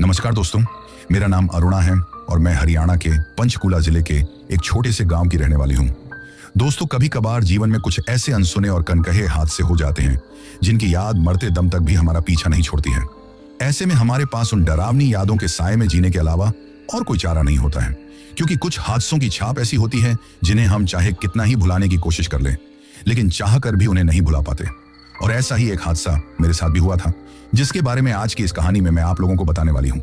नमस्कार दोस्तों, मेरा नाम अरुणा है और मैं हरियाणा के पंचकुला जिले के एक छोटे से गांव की रहने वाली हूं। दोस्तों, कभी कभार जीवन में कुछ ऐसे अनसुने और कनकहे हादसे हो जाते हैं जिनकी याद मरते दम तक भी हमारा पीछा नहीं छोड़ती है। ऐसे में हमारे पास उन डरावनी यादों के साए में जीने के अलावा और कोई चारा नहीं होता है, क्योंकि कुछ हादसों की छाप ऐसी होती है जिन्हें हम चाहे कितना ही भुलाने की कोशिश कर लें, लेकिन चाह कर भी उन्हें नहीं भुला पाते। और ऐसा ही एक हादसा मेरे साथ भी हुआ था, जिसके बारे में आज की इस कहानी में मैं आप लोगों को बताने वाली हूं।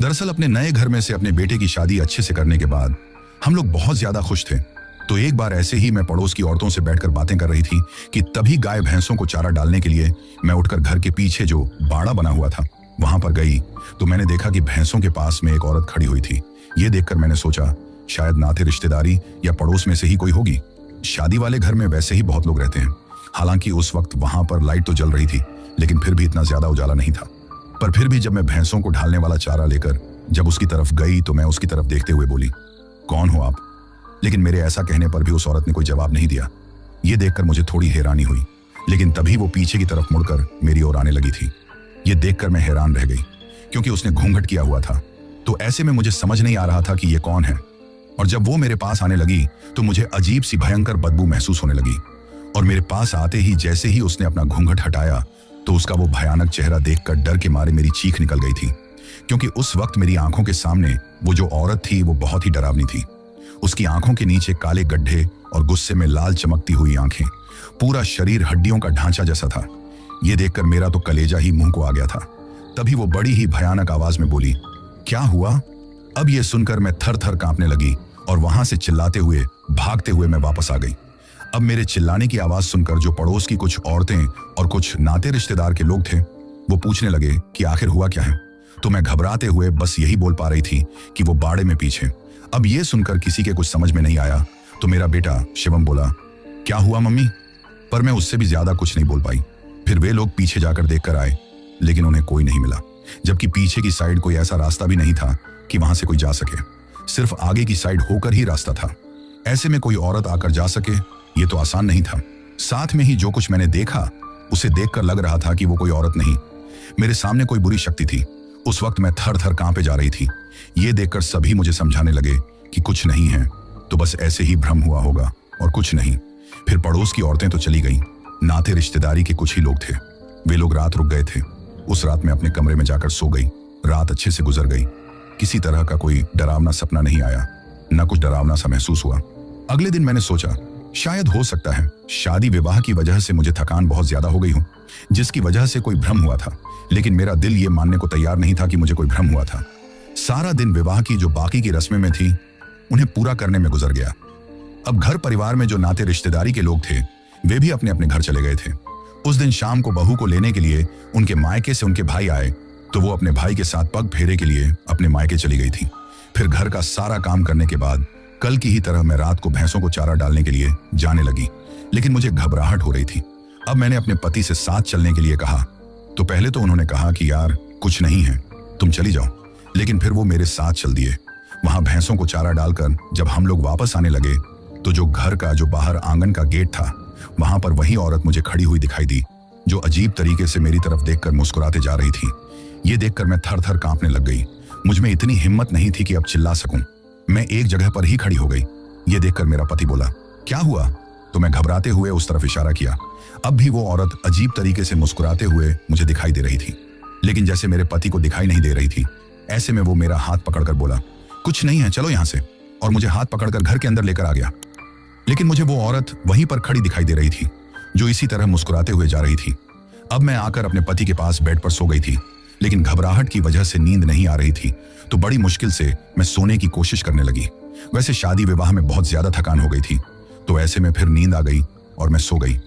दरअसल अपने नए घर में से अपने बेटे की शादी अच्छे से करने के बाद हम लोग बहुत ज्यादा खुश थे। तो एक बार ऐसे ही मैं पड़ोस की औरतों से बैठकर बातें कर रही थी कि तभी गाय भैंसों को चारा डालने के लिए मैं उठकर घर के पीछे जो बाड़ा बना हुआ था वहां पर गई, तो मैंने देखा कि भैंसों के पास में एक औरत खड़ी हुई थी। ये देखकर मैंने सोचा शायद नाते रिश्तेदारी या पड़ोस में से ही कोई होगी। शादी वाले घर में वैसे ही बहुत लोग रहते हैं। हालांकि उस वक्त वहां पर लाइट तो जल रही थी, लेकिन फिर भी इतना ज्यादा उजाला नहीं था। पर फिर भी जब मैं भैंसों को ढालने वाला चारा लेकर जब उसकी तरफ गई तो मैं उसकी तरफ देखते हुए बोली, कौन हो आप? लेकिन मेरे ऐसा कहने पर भी उस औरत ने कोई जवाब नहीं दिया। ये देखकर मुझे थोड़ी हैरानी हुई, लेकिन तभी वो पीछे की तरफ मुड़कर मेरी ओर आने लगी थी। ये देखकर मैं हैरान रह गई, क्योंकि उसने घूंघट किया हुआ था। तो ऐसे में मुझे समझ नहीं आ रहा था कि ये कौन है। और जब वो मेरे पास आने लगी तो मुझे अजीब सी भयंकर बदबू महसूस होने लगी। और मेरे पास आते ही जैसे ही उसने अपना घूंघट हटाया तो उसका वो भयानक चेहरा देखकर डर के मारे मेरी चीख निकल गई थी, क्योंकि उस वक्त मेरी आंखों के सामने वो जो औरत थी वो बहुत ही डरावनी थी। उसकी आंखों के नीचे काले गड्ढे और गुस्से में लाल चमकती हुई आंखें, पूरा शरीर हड्डियों का ढांचा जैसा था। ये देखकर मेरा तो कलेजा ही मुंह को आ गया था। तभी वो बड़ी ही भयानक आवाज में बोली, क्या हुआ? अब ये सुनकर मैं थर थर कांपने लगी और वहां से चिल्लाते हुए भागते हुए मैं वापस आ गई। अब मेरे चिल्लाने की आवाज सुनकर जो पड़ोस की कुछ औरतें और कुछ नाते रिश्तेदार के लोग थे वो पूछने लगे कि आखिर हुआ क्या है। तो मैं घबराते हुए बस यही बोल पा रही थी कि वो बाड़े में पीछे। अब ये सुनकर किसी के कुछ समझ में नहीं आया, तो मेरा बेटा शिवम बोला, क्या हुआ मम्मी? पर मैं उससे भी ज्यादा कुछ नहीं बोल पाई। फिर वे लोग पीछे जाकर देखकर आए, लेकिन उन्हें कोई नहीं मिला, जबकि पीछे की साइड कोई ऐसा रास्ता भी नहीं था कि वहां से कोई जा सके। सिर्फ आगे की साइड होकर ही रास्ता था। ऐसे में कोई औरत आकर जा सके ये तो आसान नहीं था। साथ में ही जो कुछ मैंने देखा उसे देखकर लग रहा था कि वो कोई औरत नहीं, मेरे सामने कोई बुरी शक्ति थी। उस वक्त मैं थर थर कांपे जा रही थी। ये देखकर सभी मुझे समझाने लगे कि कुछ नहीं है, तो बस ऐसे ही भ्रम हुआ होगा और कुछ नहीं। फिर पड़ोस की औरतें तो चली गईं, नाते रिश्तेदारी के कुछ ही लोग थे। वे लोग रात रुक गए थे। उस रात मैं अपने कमरे में जाकर सो गई। रात अच्छे से गुजर गई। किसी तरह का कोई डरावना सपना नहीं आया, न कुछ डरावना सा महसूस हुआ। अगले दिन मैंने सोचा शायद हो सकता है शादी विवाह की वजह से मुझे थकान बहुत ज्यादा हो गई हो, जिसकी वजह से कोई भ्रम हुआ था। लेकिन मेरा दिल ये मानने को तैयार नहीं था कि मुझे कोई भ्रम हुआ था। सारा दिन विवाह की जो बाकी की रस्में में थी उन्हें पूरा करने में गुजर गया। अब घर परिवार में जो नाते रिश्तेदारी के लोग थे वे भी अपने अपने घर चले गए थे। उस दिन शाम को बहू को लेने के लिए उनके मायके से उनके भाई आए, तो वो अपने भाई के साथ पग फेरे के लिए अपने मायके चली गई थी। फिर घर का सारा काम करने के बाद कल की ही तरह मैं रात को भैंसों को चारा डालने के लिए जाने लगी, लेकिन मुझे घबराहट हो रही थी। अब मैंने अपने पति से साथ चलने के लिए कहा, तो पहले तो उन्होंने कहा कि यार कुछ नहीं है, तुम चली जाओ। लेकिन फिर वो मेरे साथ चल दिए। वहां भैंसों को चारा डालकर जब हम लोग वापस आने लगे तो जो घर का जो बाहर आंगन का गेट था वहां पर वही औरत मुझे खड़ी हुई दिखाई दी, जो अजीब तरीके से मेरी तरफ देखकर मुस्कुराते जा रही थी। ये देखकर मैं थर थर कांपने लग गई। मुझ में इतनी हिम्मत नहीं थी कि अब चिल्ला सकूं। मैं एक जगह पर ही खड़ी हो गई। ये देखकर मेरा पति बोला, क्या हुआ? तो मैं घबराते हुए उस तरफ इशारा किया। अब भी वो औरत अजीब तरीके से मुस्कुराते हुए मुझे दिखाई दे रही थी, लेकिन जैसे मेरे पति को दिखाई नहीं दे रही थी। ऐसे में वो मेरा हाथ पकड़कर बोला, कुछ नहीं है, चलो यहां से, और मुझे हाथ पकड़कर घर के अंदर लेकर आ गया। लेकिन मुझे वो औरत वहीं पर खड़ी दिखाई दे रही थी, जो इसी तरह मुस्कुराते हुए जा रही थी। अब मैं आकर अपने पति के पास बेड पर सो गई थी, लेकिन घबराहट की वजह से नींद नहीं आ रही थी, तो बड़ी मुश्किल से मैं सोने की कोशिश करने लगी। वैसे शादी विवाह में बहुत ज्यादा थकान हो गई थी, तो ऐसे में फिर नींद आ गई और मैं सो गई।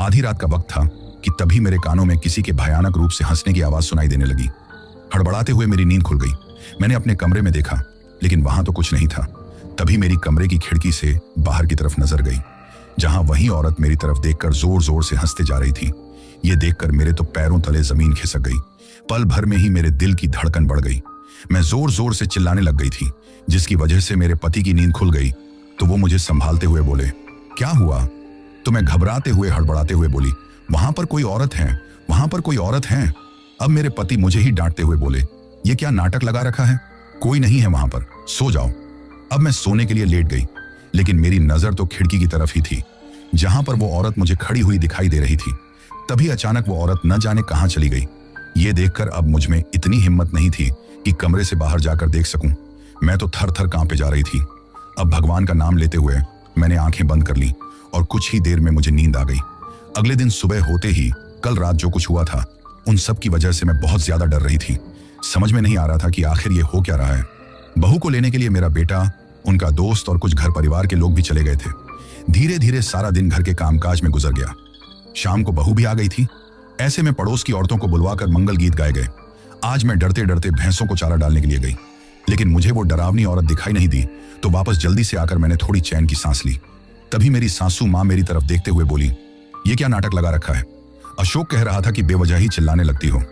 आधी रात का वक्त था कि तभी मेरे कानों में किसी के भयानक रूप से हंसने की आवाज सुनाई देने लगी। हड़बड़ाते हुए मेरी नींद खुल गई। मैंने अपने कमरे में देखा, लेकिन वहां तो कुछ नहीं था। तभी मेरी कमरे की खिड़की से बाहर की तरफ नजर गई, जहां वही औरत मेरी तरफ देखकर जोर जोर से हंसते जा रही थी। ये देखकर मेरे तो पैरों तले जमीन खिसक गई। पल भर में ही मेरे दिल की धड़कन बढ़ गई। मैं जोर जोर से चिल्लाने लग गई थी, जिसकी वजह से मेरे पति की नींद खुल गई। तो वो मुझे संभालते हुए बोले, क्या हुआ? तो मैं घबराते हुए हड़बड़ाते हुए बोली, वहां पर कोई औरत है, वहां पर कोई औरत है। अब मेरे पति मुझे ही डांटते हुए बोले, ये क्या नाटक लगा रखा है? कोई नहीं है वहां पर, सो जाओ। अब मैं सोने के लिए लेट गई, लेकिन मेरी नजर तो खिड़की की तरफ ही थी, जहां पर वो औरत मुझे खड़ी हुई दिखाई दे रही थी। तभी अचानक वो औरत न जाने कहां चली गई। ये देखकर अब मुझ में इतनी हिम्मत नहीं थी कि कमरे से बाहर जाकर देख सकूं। मैं तो थर थर कांपे जा रही थी। अब भगवान का नाम लेते हुए मैंने आंखें बंद कर ली और कुछ ही देर में मुझे नींद आ गई। अगले दिन सुबह होते ही कल रात जो कुछ हुआ था, उन सब की वजह से मैं बहुत ज्यादा डर रही थी। समझ में नहीं आ रहा था कि आखिर ये हो क्या रहा है। बहू को लेने के लिए मेरा बेटा, उनका दोस्त और कुछ घर परिवार के लोग भी चले गए थे। धीरे धीरे सारा दिन घर के कामकाज में गुजर गया। शाम को बहू भी आ गई थी। ऐसे में पड़ोस की औरतों को बुलवाकर मंगल गीत गाए गए। आज मैं डरते डरते भैंसों को चारा डालने के लिए गई, लेकिन मुझे वो डरावनी औरत दिखाई नहीं दी, तो वापस जल्दी से आकर मैंने थोड़ी चैन की सांस ली। तभी मेरी सासू माँ मेरी तरफ देखते हुए बोली, ये क्या नाटक लगा रखा है? अशोक कह रहा था कि बेवजह ही चिल्लाने लगती हो।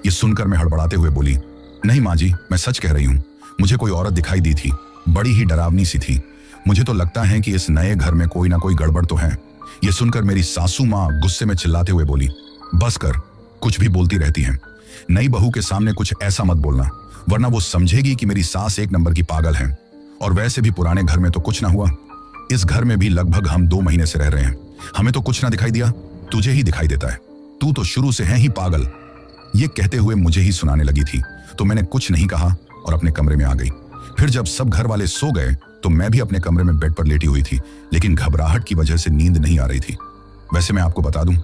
ये सुनकर मैं हड़बड़ाते हुए बोली, नहीं माँ जी, मैं सच कह रही हूँ। मुझे कोई औरत दिखाई दी थी, बड़ी ही डरावनी सी थी। मुझे तो लगता है कि इस नए घर में कोई ना कोई गड़बड़ तो है। ये सुनकर मेरी सासू माँ गुस्से में चिल्लाते हुए बोली, बस कर, कुछ भी बोलती रहती है। नई बहू के सामने कुछ ऐसा मत बोलना, वरना वो समझेगी कि मेरी सास एक नंबर की पागल है। और वैसे भी पुराने घर में तो कुछ ना हुआ। इस घर में भी लगभग हम 2 महीने से रह रहे हैं। हमें तो कुछ ना दिखाई दिया, तुझे ही दिखाई देता है। तू तो शुरू से है ही पागल। ये कहते हुए मुझे ही सुनाने लगी थी, तो मैंने कुछ नहीं कहा और अपने कमरे में आ गई। फिर जब सब घर वाले सो गए तो मैं भी अपने कमरे में बेड पर लेटी हुई थी, लेकिन घबराहट की वजह से नींद नहीं आ रही थी। वैसे मैं आपको बता दूं,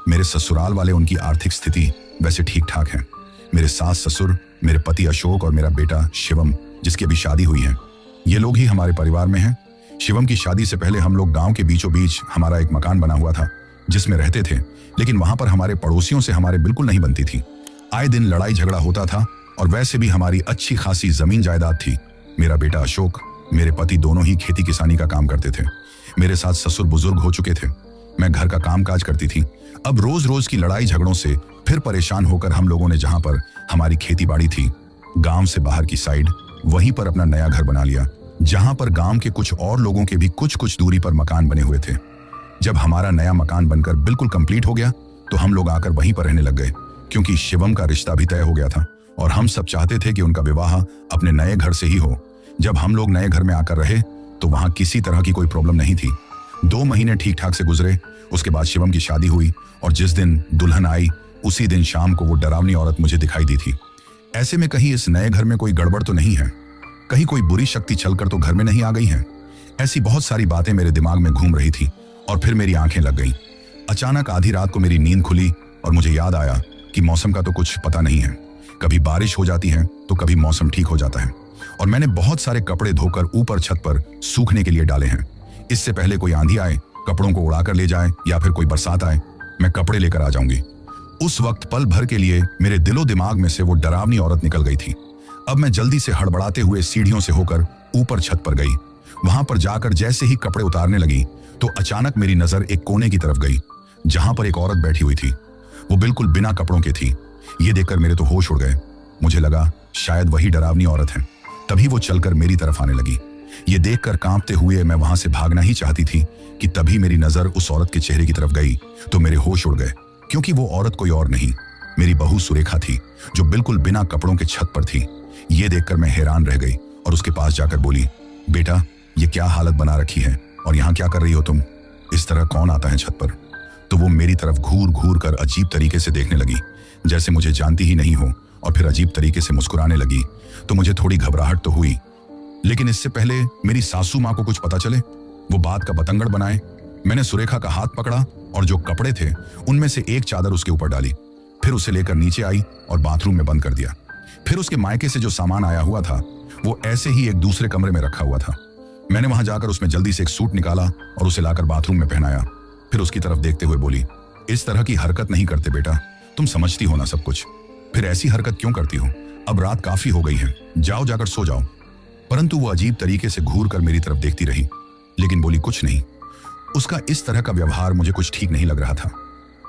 मेरे ससुराल वाले, उनकी आर्थिक स्थिति वैसे ठीक ठाक है। मेरे सास ससुर, मेरे पति अशोक और मेरा बेटा शिवम, जिसकी अभी शादी हुई है, ये लोग ही हमारे परिवार में हैं। शिवम की शादी से पहले हम लोग गांव के बीचों बीच हमारा एक मकान बना हुआ था, जिसमें रहते थे, लेकिन वहां पर हमारे पड़ोसियों से हमारे बिल्कुल नहीं बनती थी। आए दिन लड़ाई झगड़ा होता था और वैसे भी हमारी अच्छी खासी जमीन जायदाद थी। मेरा बेटा अशोक, मेरे पति दोनों ही खेती किसानी का काम करते थे। मेरे साथ ससुर बुजुर्ग हो चुके थे। मैं घर का कामकाज करती थी। अब रोज रोज की लड़ाई झगड़ों से फिर परेशान होकर हम लोगों ने जहां पर हमारी खेती बाड़ी थी, गांव से बाहर की साइड, वहीं पर अपना नया घर बना लिया, जहां पर गांव के कुछ और लोगों के भी कुछ कुछ दूरी पर मकान बने हुए थे। जब हमारा नया मकान बनकर बिल्कुल कंप्लीट हो गया तो हम लोग आकर वहीं पर रहने लग गए, क्योंकि शिवम का रिश्ता भी तय हो गया था और हम सब चाहते थे कि उनका विवाह अपने नए घर से ही हो। जब हम लोग नए घर में आकर रहे तो वहां किसी तरह की कोई प्रॉब्लम नहीं थी। 2 महीने ठीक ठाक से गुजरे। उसके बाद शिवम की शादी हुई और जिस दिन दुल्हन आई उसी दिन शाम को वो डरावनी औरत मुझे दिखाई दी थी। ऐसे में कहीं इस नए घर में कोई गड़बड़ तो नहीं है, कहीं कोई बुरी शक्ति चलकर तो घर में नहीं आ गई है। ऐसी बहुत सारी बातें मेरे दिमाग में घूम रही थी और फिर मेरी आंखें लग गईं। अचानक आधी रात को मेरी नींद खुली और मुझे याद आया कि मौसम का तो कुछ पता नहीं है, कभी बारिश हो जाती है तो कभी मौसम ठीक हो जाता है। और मैंने बहुत सारे कपड़े धोकर ऊपर छत पर सूखने के लिए डाले हैं। इससे पहले कोई आंधी आए, कपड़ों को उड़ाकर ले जाए, या फिर कोई बरसात आए, मैं कपड़े लेकर आ जाऊंगी। उस वक्त पल भर के लिए मेरे दिलो दिमाग में से वो डरावनी औरत निकल गई थी। अब मैं जल्दी से हड़बड़ाते हुए सीढ़ियों से होकर ऊपर छत पर गई। वहां पर जाकर जैसे ही कपड़े उतारने लगी तो अचानक मेरी नजर एक कोने की तरफ गई, जहां पर एक औरत बैठी हुई थी। वो बिल्कुल बिना कपड़ों के थी। ये देखकर मेरे तो होश उड़ गए। मुझे लगा शायद वही डरावनी औरत है। तभी वो चलकर मेरी तरफ आने लगी। ये देखकर कांपते हुए मैं वहां से भागना ही चाहती थी कि तभी मेरी नजर उस औरत के चेहरे की तरफ गई तो मेरे होश उड़ गए, क्योंकि वो औरत कोई और नहीं, मेरी बहू सुरेखा थी, जो बिल्कुल बिना कपड़ों के छत पर थी। ये देखकर मैं हैरान रह गई और उसके पास जाकर बोली, बेटा, ये क्या हालत बना रखी है और यहाँ क्या कर रही हो तुम? इस तरह कौन आता है छत पर? तो वो मेरी तरफ घूर घूर कर अजीब तरीके से देखने लगी, जैसे मुझे जानती ही नहीं हो, और फिर अजीब तरीके से मुस्कुराने लगी। तो मुझे थोड़ी घबराहट तो हुई, लेकिन इससे पहले मेरी सासू माँ को कुछ पता चले, वो बात का बतंगड़ बनाए, मैंने सुरेखा का हाथ पकड़ा और जो कपड़े थे उनमें से एक चादर उसके ऊपर डाली। फिर उसे लेकर नीचे आई और बाथरूम में बंद कर दिया। फिर उसके मायके से जो सामान आया हुआ था वो ऐसे ही एक दूसरे कमरे में रखा हुआ था। मैंने वहां जाकर उसमें जल्दी से एक सूट निकाला और उसे लाकर बाथरूम में पहनाया। फिर उसकी तरफ देखते हुए बोली, इस तरह की हरकत नहीं करते बेटा, तुम समझती हो ना सब कुछ, फिर ऐसी हरकत क्यों करती हो? अब रात काफी हो गई है, जाओ जाकर सो जाओ। परंतु वो अजीब तरीके से घूर कर मेरी तरफ देखती रही, लेकिन बोली कुछ नहीं। उसका इस तरह का व्यवहार मुझे कुछ ठीक नहीं लग रहा था,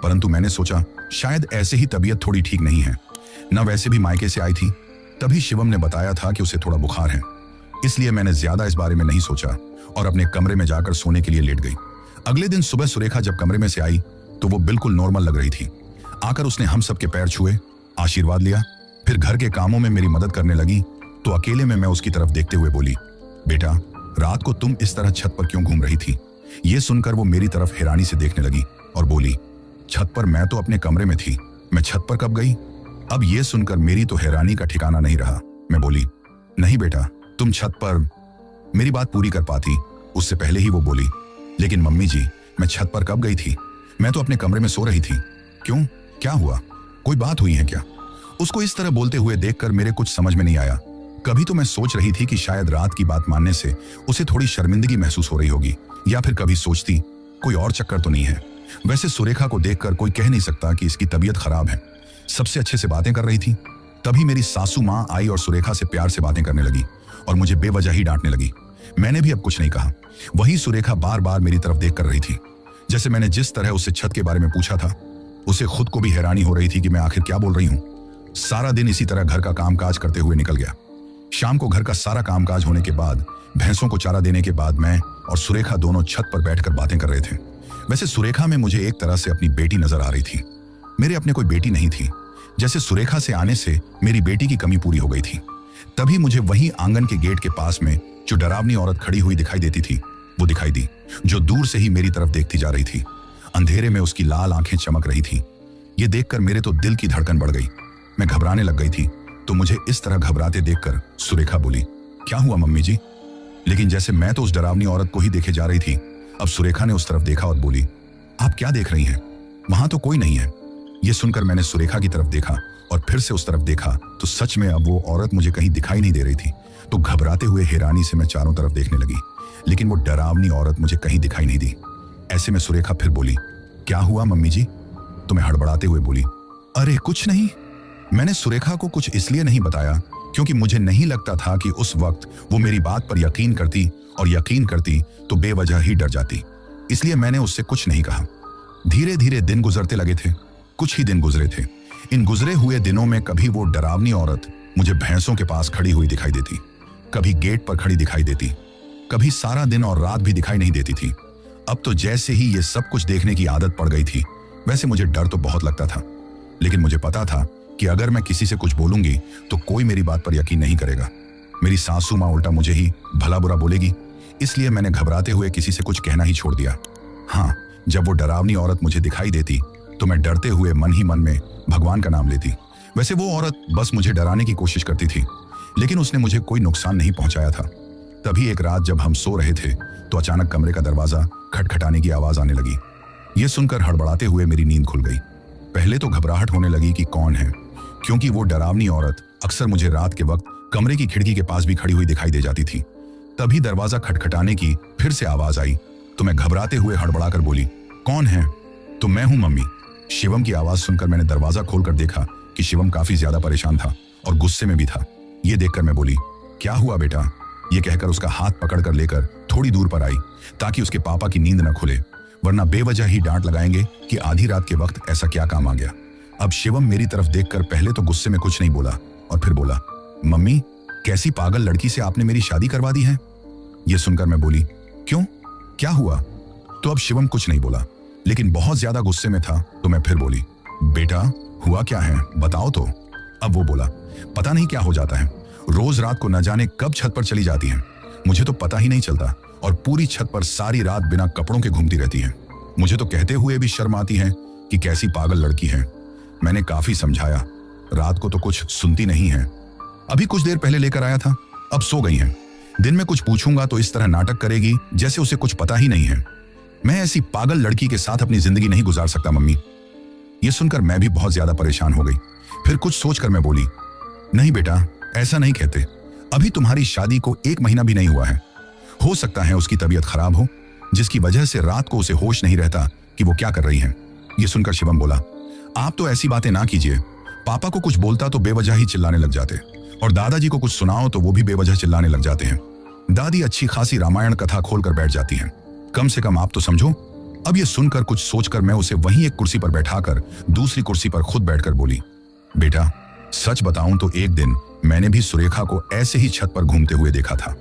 परंतु मैंने सोचा शायद ऐसे ही तबीयत थोड़ी ठीक नहीं है, न वैसे भी मायके से आई थी। तभी शिवम ने बताया था कि उसे थोड़ा बुखार है, इसलिए मैंने ज्यादा इस बारे में नहीं सोचा और अपने कमरे में जाकर सोने के लिए लेट गई। अगले दिन सुबह सुरेखा जब कमरे में से आई तो वो बिल्कुल नॉर्मल लग रही थी। आकर उसने हम सबके पैर छुए, आशीर्वाद लिया फिर घर के कामों में मेरी मदद करने लगी तो अकेले में मैं उसकी तरफ देखते हुए बोली, बेटा रात को तुम इस तरह छत पर क्यों घूम रही थी? ये सुनकर वो मेरी तरफ हैरानी से देखने लगी और बोली, छत पर? मैं तो अपने कमरे में थी, मैं छत पर कब गई? अब ये सुनकर मेरी तो हैरानी का ठिकाना नहीं रहा। मैं बोली, नहीं बेटा तुम छत पर। मेरी बात पूरी कर पाती उससे पहले ही वो बोली, लेकिन मम्मी जी मैं छत पर कब गई थी? मैं तो अपने कमरे में सो रही थी। क्यों, क्या हुआ? कोई बात हुई है क्या? उसको इस तरह बोलते हुए देखकर मेरे कुछ समझ में नहीं आया। कभी तो मैं सोच रही थी कि शायद रात की बात मानने से उसे थोड़ी शर्मिंदगी महसूस हो रही होगी, या फिर कभी सोचती कोई और चक्कर तो नहीं है। वैसे सुरेखा को देखकर कोई कह नहीं सकता कि इसकी तबीयत खराब है। सबसे अच्छे से बातें कर रही थी। तभी मेरी सासू माँ आई और सुरेखा से प्यार से बातें करने लगी और मुझे बेवजह ही डांटने लगी। मैंने भी अब कुछ नहीं कहा। वही सुरेखा बार बार मेरी तरफ देख कर रही थी। जैसे मैंने जिस तरह उससे छत के बारे में पूछा था, उसे खुद को भी हैरानी हो रही थी कि मैं आखिर क्या बोल रही हूँ। सारा दिन इसी तरह घर का कामकाज करते हुए निकल गया। शाम को घर का सारा कामकाज होने के बाद, भैंसों को चारा देने के बाद मैं और सुरेखा दोनों छत पर बैठकर बातें कर रहे थे। वैसे सुरेखा में मुझे एक तरह से अपनी बेटी नजर आ रही थी। मेरे अपने कोई बेटी नहीं थी। जैसे सुरेखा से आने से मेरी बेटी की कमी पूरी हो गई थी। तभी मुझे वही आंगन के गेट के पास में जो डरावनी औरत खड़ी हुई दिखाई देती थी, वो दिखाई दी, जो दूर से ही मेरी तरफ देखती जा रही थी। अंधेरे में उसकी लाल आंखें चमक रही थी। ये देखकर मेरे तो दिल की धड़कन बढ़ गई। मैं घबराने लग गई थी। तो मुझे इस तरह घबराते देखकर सुरेखा बोली, क्या हुआ मम्मी जी? लेकिन जैसे मैं तो उस डरावनी औरत को ही देखे जा रही थी, अब सुरेखा ने उस तरफ देखा और बोली, आप क्या देख रही हैं? वहां तो कोई नहीं है। यह सुनकर मैंने सुरेखा की तरफ देखा और फिर से उस तरफ देखा तो सच में अब वो औरत मुझे कहीं दिखाई नहीं दे रही थी। तो घबराते हुए हैरानी से मैं चारों तरफ देखने लगी, लेकिन वो डरावनी औरत मुझे कहीं दिखाई नहीं दी। ऐसे में सुरेखा फिर बोली, क्या हुआ मम्मी जी? तो मैं हड़बड़ाते हुए बोली, अरे कुछ नहीं। मैंने सुरेखा को कुछ इसलिए नहीं बताया क्योंकि मुझे नहीं लगता था कि उस वक्त वो मेरी बात पर यकीन करती, और यकीन करती तो बेवजह ही डर जाती। इसलिए मैंने उससे कुछ नहीं कहा। धीरे धीरे दिन गुजरते लगे थे। कुछ ही दिन गुजरे थे। इन गुजरे हुए दिनों में कभी वो डरावनी औरत मुझे भैंसों के पास खड़ी हुई दिखाई देती, कभी गेट पर खड़ी दिखाई देती, कभी सारा दिन और रात भी दिखाई नहीं देती थी। अब तो जैसे ही ये सब कुछ देखने की आदत पड़ गई थी। वैसे मुझे डर तो बहुत लगता था, लेकिन मुझे पता था कि अगर मैं किसी से कुछ बोलूंगी तो कोई मेरी बात पर यकीन नहीं करेगा। मेरी सासू माँ उल्टा मुझे ही भला बुरा बोलेगी। इसलिए मैंने घबराते हुए किसी से कुछ कहना ही छोड़ दिया। हाँ, जब वो डरावनी औरत मुझे दिखाई देती तो मैं डरते हुए मन ही मन में भगवान का नाम लेती। वैसे वो औरत बस मुझे डराने की कोशिश करती थी, लेकिन उसने मुझे कोई नुकसान नहीं पहुंचाया था। तभी एक रात जब हम सो रहे थे तो अचानक कमरे का दरवाजा खटखटाने की आवाज आने लगी। ये सुनकर हड़बड़ाते हुए मेरी नींद खुल गई। पहले तो घबराहट होने लगी कि कौन है, क्योंकि वो डरावनी औरत अक्सर मुझे रात के वक्त कमरे की खिड़की के पास भी खड़ी हुई दिखाई दे जाती थी। तभी दरवाजा खटखटाने की फिर से आवाज आई तो मैं घबराते हुए हड़बड़ाकर बोली, कौन है? तो मैं हूं मम्मी। शिवम की आवाज सुनकर मैंने दरवाजा खोलकर देखा कि शिवम काफी ज्यादा परेशान था और गुस्से में भी था। ये देखकर मैं बोली, क्या हुआ बेटा? ये कहकर उसका हाथ पकड़कर लेकर थोड़ी दूर पर आई ताकि उसके पापा की नींद न खुले, वरना बेवजह ही डांट लगाएंगे कि आधी रात के वक्त ऐसा क्या काम आ गया। अब शिवम मेरी तरफ देखकर पहले तो गुस्से में कुछ नहीं बोला और फिर बोला, मम्मी कैसी पागल लड़की से आपने मेरी शादी करवा दी है? ये सुनकर मैं बोली, क्यों, क्या हुआ? तो अब शिवम कुछ नहीं बोला, लेकिन बहुत ज्यादा गुस्से में था। तो मैं फिर बोली, बेटा हुआ क्या है, बताओ तो। अब वो बोला, पता नहीं क्या हो जाता है, रोज रात को न जाने कब छत पर चली जाती है, मुझे तो पता ही नहीं चलता, और पूरी छत पर सारी रात बिना कपड़ों के घूमती रहती है। मुझे तो कहते हुए भी शर्म आती है कि कैसी पागल लड़की है। मैंने काफी समझाया, रात को तो कुछ सुनती नहीं है। अभी कुछ देर पहले लेकर आया था, अब सो गई है। दिन में कुछ पूछूंगा तो इस तरह नाटक करेगी जैसे उसे कुछ पता ही नहीं है। मैं ऐसी पागल लड़की के साथ अपनी जिंदगी नहीं गुजार सकता मम्मी। ये सुनकर मैं भी बहुत ज्यादा परेशान हो गई। फिर कुछ सोचकर मैं बोली, नहीं बेटा ऐसा नहीं कहते, अभी तुम्हारी शादी को 1 महीना भी नहीं हुआ है। हो सकता है उसकी तबीयत खराब हो, जिसकी वजह से रात को उसे होश नहीं रहता कि वो क्या कर रही है। ये सुनकर शिवम बोला, आप तो ऐसी बातें ना कीजिए। पापा को कुछ बोलता तो बेवजह ही चिल्लाने लग जाते, और दादाजी को कुछ सुनाओ तो वो भी बेवजह चिल्लाने लग जाते हैं। दादी अच्छी खासी रामायण कथा खोलकर बैठ जाती हैं। कम से कम आप तो समझो। अब ये सुनकर कुछ सोचकर मैं उसे वहीं एक कुर्सी पर बैठाकर दूसरी कुर्सी पर खुद बैठकर बोली, बेटा सच बताऊं तो एक दिन मैंने भी सुरेखा को ऐसे ही छत पर घूमते हुए देखा था,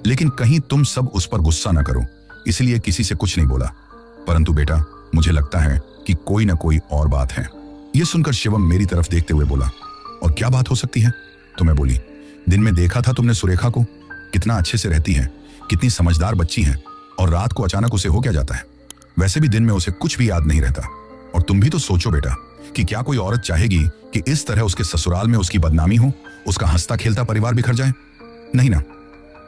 लेकिन कहीं तुम सब उस पर गुस्सा न करो इसलिए किसी से कुछ नहीं बोला। परंतु बेटा मुझे लगता है कि कोई न कोई और बात है। यह सुनकर शिवम मेरी तरफ देखते हुए बोला, और क्या बात हो सकती है? तो मैं बोली, दिन में देखा था तुमने सुरेखा को, कितना अच्छे से रहती है, कितनी समझदार बच्ची है, और रात को अचानक उसे हो क्या जाता है? वैसे भी दिन में उसे कुछ भी याद नहीं रहता। और तुम भी तो सोचो बेटा कि क्या कोई औरत चाहेगी कि इस तरह उसके ससुराल में उसकी बदनामी हो, उसका हंसता खेलता परिवार बिखर जाए? नहीं ना।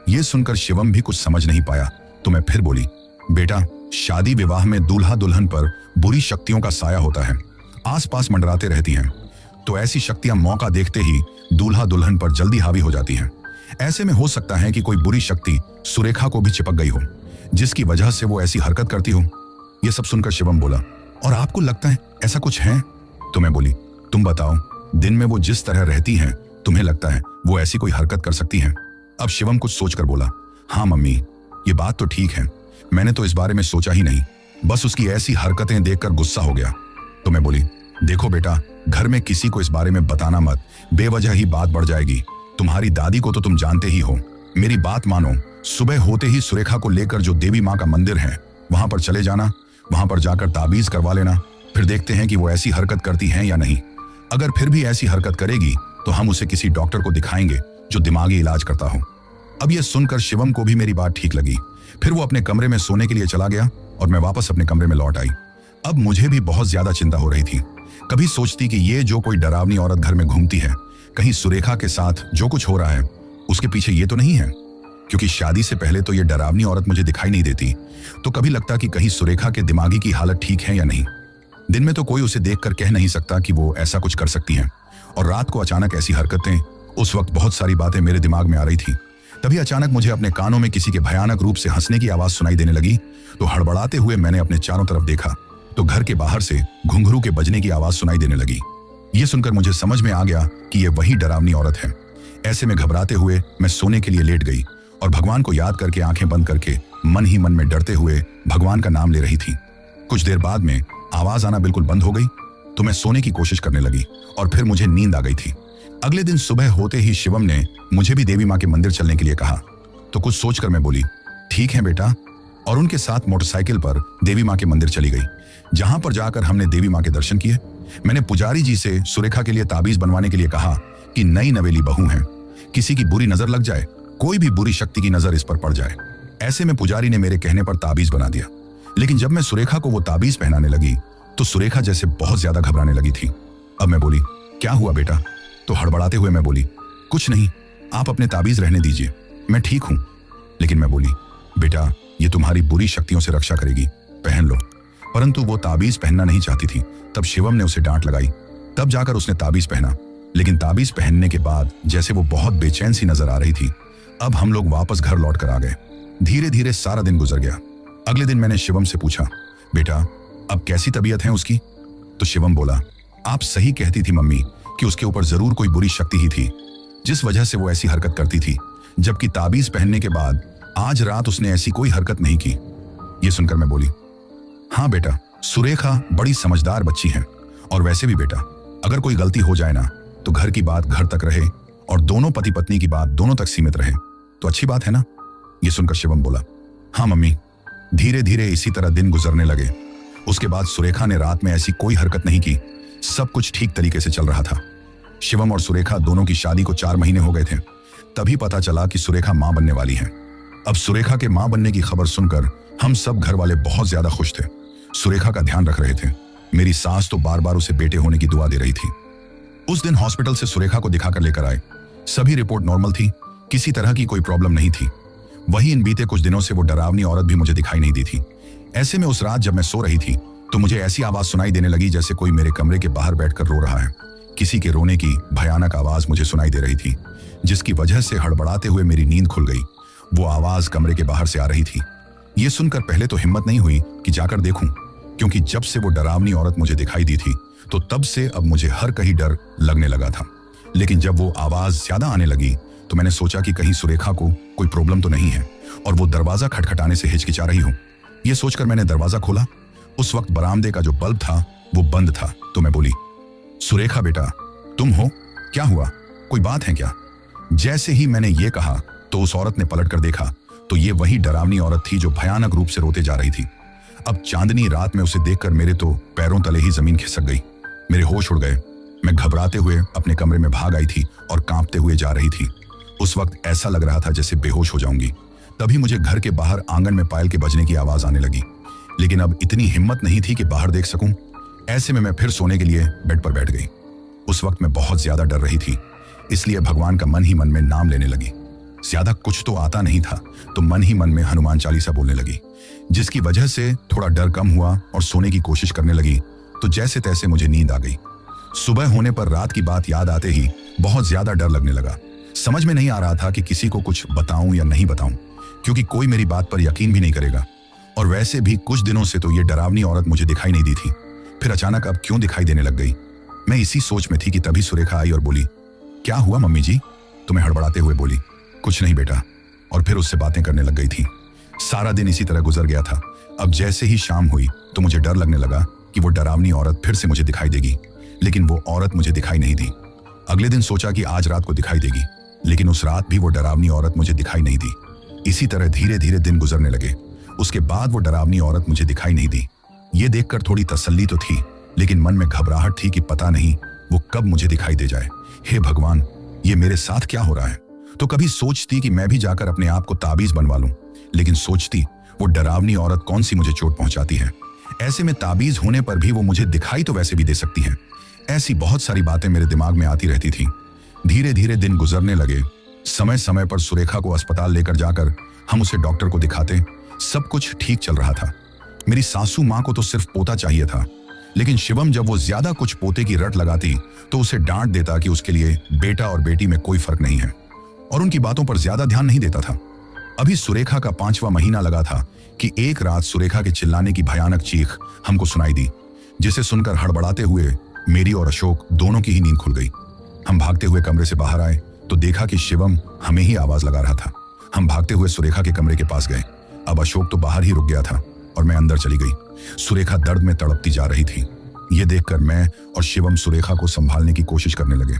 यह सुनकर शिवम भी कुछ समझ नहीं पाया, तो मैं फिर बोली, बेटा, शादी विवाह में दूल्हा दुल्हन पर बुरी शक्तियों का साया होता है, आसपास मंडराते रहती हैं। तो ऐसी शक्तियां मौका देखते ही दूल्हा दुल्हन पर जल्दी हावी हो जाती हैं। ऐसे में हो सकता है कि कोई बुरी शक्ति सुरेखा को भी चिपक गई हो, जिसकी वजह से वो ऐसी हरकत करती हो। यह सब सुनकर शिवम बोला, और आपको लगता है ऐसा कुछ है? तो मैं बोली, तुम बताओ, दिन में वो जिस तरह रहती हैं, तुम्हें लगता है वो ऐसी कोई हरकत कर सकती हैं? अब शिवम कुछ सोचकर बोला, हाँ मम्मी, ये बात तो ठीक है, मैंने तो इस बारे में सोचा ही नहीं, बस उसकी ऐसी हरकतें देखकर गुस्सा हो गया। तो मैं बोली, देखो बेटा, घर में किसी को इस बारे में बताना मत, बेवजह ही बात बढ़ जाएगी। तुम्हारी दादी को तो तुम जानते ही हो। मेरी बात मानो, सुबह होते ही सुरेखा को लेकर जो देवी माँ का मंदिर है वहां पर चले जाना, वहां पर जाकर ताबीज करवा लेना, फिर देखते हैं कि वो ऐसी हरकत करती है या नहीं। अगर फिर भी ऐसी हरकत करेगी तो हम उसे किसी डॉक्टर को दिखाएंगे जो दिमागी इलाज करता हो। अब यह सुनकर शिवम को भी मेरी बात ठीक लगी। फिर वो अपने कमरे में सोने के लिए चला गया और मैं वापस अपने कमरे में लौट आई। अब मुझे भी बहुत ज्यादा चिंता हो रही थी। कभी सोचती कि ये जो कोई डरावनी औरत घर में घूमती है, कहीं सुरेखा के साथ जो कुछ हो रहा है उसके पीछे ये तो नहीं है, क्योंकि शादी से पहले तो ये डरावनी औरत मुझे दिखाई नहीं देती। तो कभी लगता कि कहीं सुरेखा के दिमागी की हालत ठीक है या नहीं। दिन में तो कोई उसे देखकर कह नहीं सकता कि वो ऐसा कुछ कर सकती है, और रात को अचानक ऐसी हरकतें। उस वक्त बहुत सारी बातें मेरे दिमाग में आ रही थी। तभी अचानक मुझे अपने कानों में किसी के भयानक रूप से हंसने की आवाज सुनाई देने लगी। तो हड़बड़ाते हुए मैंने अपने चारों तरफ देखा तो घर के बाहर से घुंघरू के बजने की आवाज सुनाई देने लगी। ये सुनकर मुझे समझ में आ गया कि ये वही डरावनी औरत है। ऐसे में घबराते हुए मैं सोने के लिए लेट गई और भगवान को याद करके आंखें बंद करके मन ही मन में डरते हुए भगवान का नाम ले रही थी। कुछ देर बाद में आवाज आना बिल्कुल बंद हो गई तो मैं सोने की कोशिश करने लगी और फिर मुझे नींद आ गई थी। अगले दिन सुबह होते ही शिवम ने मुझे भी देवी माँ के मंदिर चलने के लिए कहा। तो कुछ सोचकर मैं बोली, ठीक है बेटा, और उनके साथ मोटरसाइकिल पर देवी माँ के मंदिर चली गई, जहां पर जाकर हमने देवी माँ के दर्शन किए। मैंने पुजारी जी से सुरेखा के लिए ताबीज बनवाने के लिए कहा कि नई नवेली बहू है, किसी की बुरी नजर लग जाए, कोई भी बुरी शक्ति की नजर इस पर पड़ जाए। ऐसे में पुजारी ने मेरे कहने पर ताबीज बना दिया। लेकिन जब मैं सुरेखा को वो ताबीज पहनाने लगी तो सुरेखा जैसे बहुत ज्यादा घबराने लगी थी। अब मैं बोली, क्या हुआ बेटा? तो हड़बड़ाते हुए मैं बोली, कुछ नहीं, आप अपने ताबीज रहने दीजिए, मैं ठीक हूं। लेकिन मैं बोली, बेटा, ये तुम्हारी बुरी शक्तियों से रक्षा करेगी, पहन लो। परंतु वो ताबीज पहनना नहीं चाहती थी। तब शिवम ने उसे डांट लगाई। तब जाकर उसने ताबीज पहना। लेकिन ताबीज पहनने के बाद जैसे वो बहुत बेचैन सी नजर आ रही थी। अब हम लोग वापस घर लौट कर आ गए। धीरे धीरे सारा दिन गुजर गया। अगले दिन मैंने शिवम से पूछा, बेटा, अब कैसी तबीयत है उसकी? तो शिवम बोला, आप सही कहती थी मम्मी कि उसके ऊपर जरूर कोई बुरी शक्ति ही थी, जिस वजह से वो ऐसी हरकत करती थी। जबकि ताबीज पहनने के बाद आज रात उसने ऐसी कोई हरकत नहीं की। ये सुनकर मैं बोली, हाँ बेटा, सुरेखा बड़ी समझदार बच्ची है। और वैसे भी बेटा, अगर कोई गलती हो जाए ना तो घर की बात घर तक रहे और दोनों पति पत्नी की बात दोनों तक सीमित रहे तो अच्छी बात है ना। ये सुनकर शिवम बोला, हाँ मम्मी। धीरे धीरे इसी तरह दिन गुजरने लगे। उसके बाद सुरेखा ने रात में ऐसी कोई हरकत नहीं की। सब कुछ ठीक तरीके से चल रहा था। शिवम और सुरेखा दोनों की शादी को 4 महीने हो गए थे। तभी पता चला कि सुरेखा मां बनने वाली है। अब सुरेखा के मां बनने की खबर सुनकर हम सब घर वाले बहुत ज्यादा खुश थे। सुरेखा का ध्यान रख रहे थे। मेरी सास तो बार बार उसे बेटे होने की दुआ दे रही थी। उस दिन हॉस्पिटल से सुरेखा को दिखाकर लेकर आए। सभी रिपोर्ट नॉर्मल थी, किसी तरह की कोई प्रॉब्लम नहीं थी। वही इन बीते कुछ दिनों से वो डरावनी औरत भी मुझे दिखाई नहीं दी थी। ऐसे में उस रात जब मैं सो रही थी तो मुझे ऐसी आवाज सुनाई देने लगी जैसे कोई मेरे कमरे के बाहर बैठकर रो रहा है। किसी के रोने की भयानक आवाज मुझे सुनाई दे रही थी, जिसकी वजह से हड़बड़ाते हुए मेरी नींद खुल गई। वो आवाज कमरे के बाहर से आ रही थी। ये सुनकर पहले तो हिम्मत नहीं हुई कि जाकर देखूं, क्योंकि जब से वो डरावनी औरत मुझे दिखाई दी थी तो तब से अब मुझे हर कहीं डर लगने लगा था। लेकिन जब वो आवाज ज्यादा आने लगी तो मैंने सोचा कि कहीं सुरेखा को कोई प्रॉब्लम तो नहीं है और वो दरवाजा खटखटाने से हिचकिचा रही हो। ये सोचकर मैंने दरवाजा खोला। उस वक्त बरामदे का जो बल्ब था वो बंद था। तो मैं बोली, सुरेखा बेटा, तुम हो? क्या हुआ, कोई बात है क्या? जैसे ही मैंने ये कहा तो उस औरत ने पलट कर देखा तो ये वही डरावनी औरत थी जो भयानक रूप से रोते जा रही थी। अब चांदनी रात में उसे देखकर मेरे तो पैरों तले ही जमीन खिसक गई। मेरे होश उड़ गए। मैं घबराते हुए अपने कमरे में भाग आई थी और कांपते हुए जा रही थी। उस वक्त ऐसा लग रहा था जैसे बेहोश हो जाऊंगी। तभी मुझे घर के बाहर आंगन में पायल के बजने की आवाज आने लगी, लेकिन अब इतनी हिम्मत नहीं थी कि बाहर देख सकूं। ऐसे में मैं फिर सोने के लिए बेड पर बैठ गई। उस वक्त मैं बहुत ज्यादा डर रही थी, इसलिए भगवान का मन ही मन में नाम लेने लगी। ज्यादा कुछ तो आता नहीं था, तो मन ही मन में हनुमान चालीसा बोलने लगी, जिसकी वजह से थोड़ा डर कम हुआ और सोने की कोशिश करने लगी तो जैसे तैसे मुझे नींद आ गई। सुबह होने पर रात की बात याद आते ही बहुत ज्यादा डर लगने लगा। समझ में नहीं आ रहा था कि किसी को कुछ बताऊं या नहीं बताऊं, क्योंकि कोई मेरी बात पर यकीन भी नहीं करेगा। और वैसे भी कुछ दिनों से तो ये डरावनी औरत मुझे दिखाई नहीं दी थी, फिर अचानक अब क्यों दिखाई देने लग गई। मैं इसी सोच में थी कि तभी सुरेखा आई और बोली, क्या हुआ मम्मी जी? तो मैं हड़बड़ाते हुए बोली, कुछ नहीं बेटा। और फिर उससे बातें करने लग गई थी। सारा दिन इसी तरह गुजर गया था। अब जैसे ही शाम हुई तो मुझे डर लगने लगा कि वो डरावनी औरत फिर से मुझे दिखाई देगी, लेकिन वो औरत मुझे दिखाई नहीं दी। अगले दिन सोचा कि आज रात को दिखाई देगी, लेकिन उस रात भी वो डरावनी औरत मुझे दिखाई नहीं दी। इसी तरह धीरे धीरे दिन गुजरने लगे। उसके बाद वो डरावनी औरत मुझे दिखाई नहीं दी। ये देखकर थोड़ी तसल्ली तो थी, लेकिन मन में घबराहट थी कि पता नहीं वो कब मुझे दिखाई दे जाए। हे भगवान, ये मेरे साथ क्या हो रहा है? तो कभी सोचती कि मैं भी जाकर अपने आप को ताबीज बनवा लूं, लेकिन सोचती वो डरावनी औरत कौन सी मुझे चोट पहुंचाती है। ऐसे में ताबीज होने पर भी वो मुझे दिखाई तो वैसे भी दे सकती है। ऐसी बहुत सारी बातें मेरे दिमाग में आती रहती थी। धीरे धीरे दिन गुजरने लगे। समय समय पर सुरेखा को अस्पताल लेकर जाकर हम उसे डॉक्टर को दिखाते। सब कुछ ठीक चल रहा था। मेरी सासू माँ को तो सिर्फ पोता चाहिए था, लेकिन शिवम जब वो ज्यादा कुछ पोते की रट लगाती तो उसे डांट देता कि उसके लिए बेटा और बेटी में कोई फर्क नहीं है, और उनकी बातों पर ज्यादा ध्यान नहीं देता था। अभी सुरेखा का 5वां महीना लगा था कि एक रात सुरेखा के चिल्लाने की भयानक चीख हमको सुनाई दी, जिसे सुनकर हड़बड़ाते हुए मेरी और अशोक दोनों की ही नींद खुल गई। हम भागते हुए कमरे से बाहर आए तो देखा कि शिवम हमें ही आवाज लगा रहा था। हम भागते हुए सुरेखा के कमरे के पास गए। अब अशोक तो बाहर ही रुक गया था और मैं अंदर चली गई। सुरेखा दर्द में तड़पती जा रही थी। ये देखकर मैं और शिवम सुरेखा को संभालने की कोशिश करने लगे।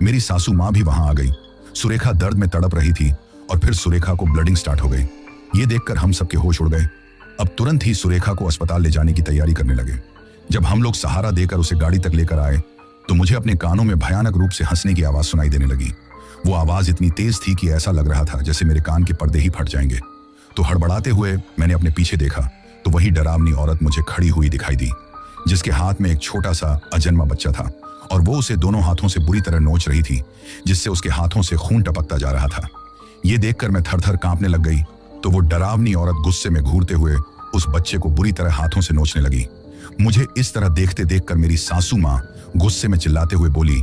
मेरी सासू माँ भी वहां आ गई। सुरेखा दर्द में तड़प रही थी और फिर सुरेखा को ब्लडिंग स्टार्ट हो गई। ये देखकर हम सबके होश उड़ गए। अब तुरंत ही सुरेखा को अस्पताल ले जाने की तैयारी करने लगे। जब हम लोग सहारा देकर उसे गाड़ी तक लेकर आए तो मुझे अपने कानों में भयानक रूप से हंसने की आवाज सुनाई देने लगी। वो आवाज इतनी तेज थी कि ऐसा लग रहा था जैसे मेरे कान के पर्दे ही फट जाएंगे। तो हड़बड़ाते हुए मैंने अपने पीछे देखा तो वही डरावनी औरत मुझे खड़ी हुई दिखाई दी, जिसके हाथ में एक छोटा सा अजन्मा बच्चा था और वो उसे दोनों हाथों से बुरी तरह नोच रही थी, जिससे उसके हाथों से खून टपकता जा रहा था। ये देखकर मैं थर थर कांपने लग गई तो वो डरावनी औरत गुस्से में घूरते हुए उस बच्चे को बुरी तरह हाथों से नोचने लगी। मुझे इस तरह देखते देखकर मेरी सासू माँ गुस्से में चिल्लाते हुए बोली,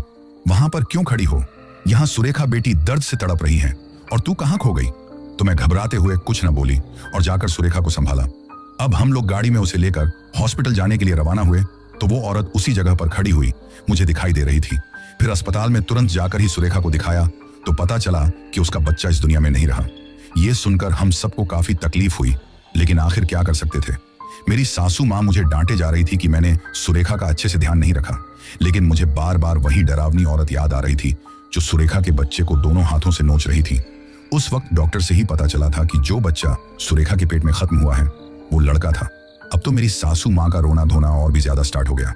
वहां पर क्यों खड़ी हो? यहाँ सुरेखा बेटी दर्द से तड़प रही है और तू कहाँ खो गई? तो मैं घबराते हुए कुछ न बोली और जाकर सुरेखा को संभाला। अब हम लोग गाड़ी में उसे लेकर हॉस्पिटल जाने के लिए रवाना हुए तो वो औरत उसी जगह पर खड़ी हुई मुझे दिखाई दे रही थी। फिर अस्पताल में तुरंत जाकर ही सुरेखा को दिखाया तो पता चला कि उसका बच्चा इस दुनिया में नहीं रहा। ये सुनकर हम सबको काफी तकलीफ हुई, लेकिन आखिर क्या कर सकते थे। मेरी सासू माँ मुझे डांटे जा रही थी कि मैंने सुरेखा का अच्छे से ध्यान नहीं रखा, लेकिन मुझे बार बार वही डरावनी औरत याद आ रही थी जो सुरेखा के बच्चे को दोनों हाथों से नोच रही थी। उस वक्त डॉक्टर से ही पता चला था कि जो बच्चा सुरेखा के पेट में खत्म हुआ है वो लड़का था। अब तो मेरी सासू माँ का रोना धोना और भी ज्यादा स्टार्ट हो गया।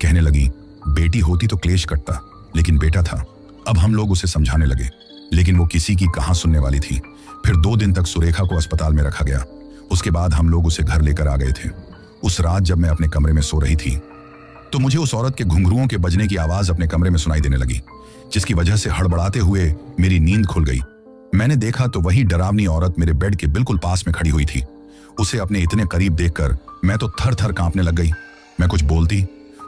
कहने लगी, बेटी होती तो क्लेश कटता, लेकिन बेटा था। अब हम लोग उसे समझाने लगे, लेकिन वो किसी की कहाँ सुनने वाली थी। फिर 2 दिन तक सुरेखा को अस्पताल में रखा गया। उसके बाद हम लोग उसे घर लेकर आ गए थे। उस रात जब मैं अपने कमरे में सो रही थी तो मुझे उस औरत के घुंघरुओं के बजने की आवाज अपने कमरे में सुनाई देने लगी, जिसकी वजह से हड़बड़ाते हुए मेरी नींद खुल गई। मैंने देखा तो वही डरावनी औरत मेरे बेड के बिल्कुल पास में खड़ी हुई थी। उसे अपने इतने करीब देखकर मैं तो थर थर कांपने लग गई। मैं कुछ बोलती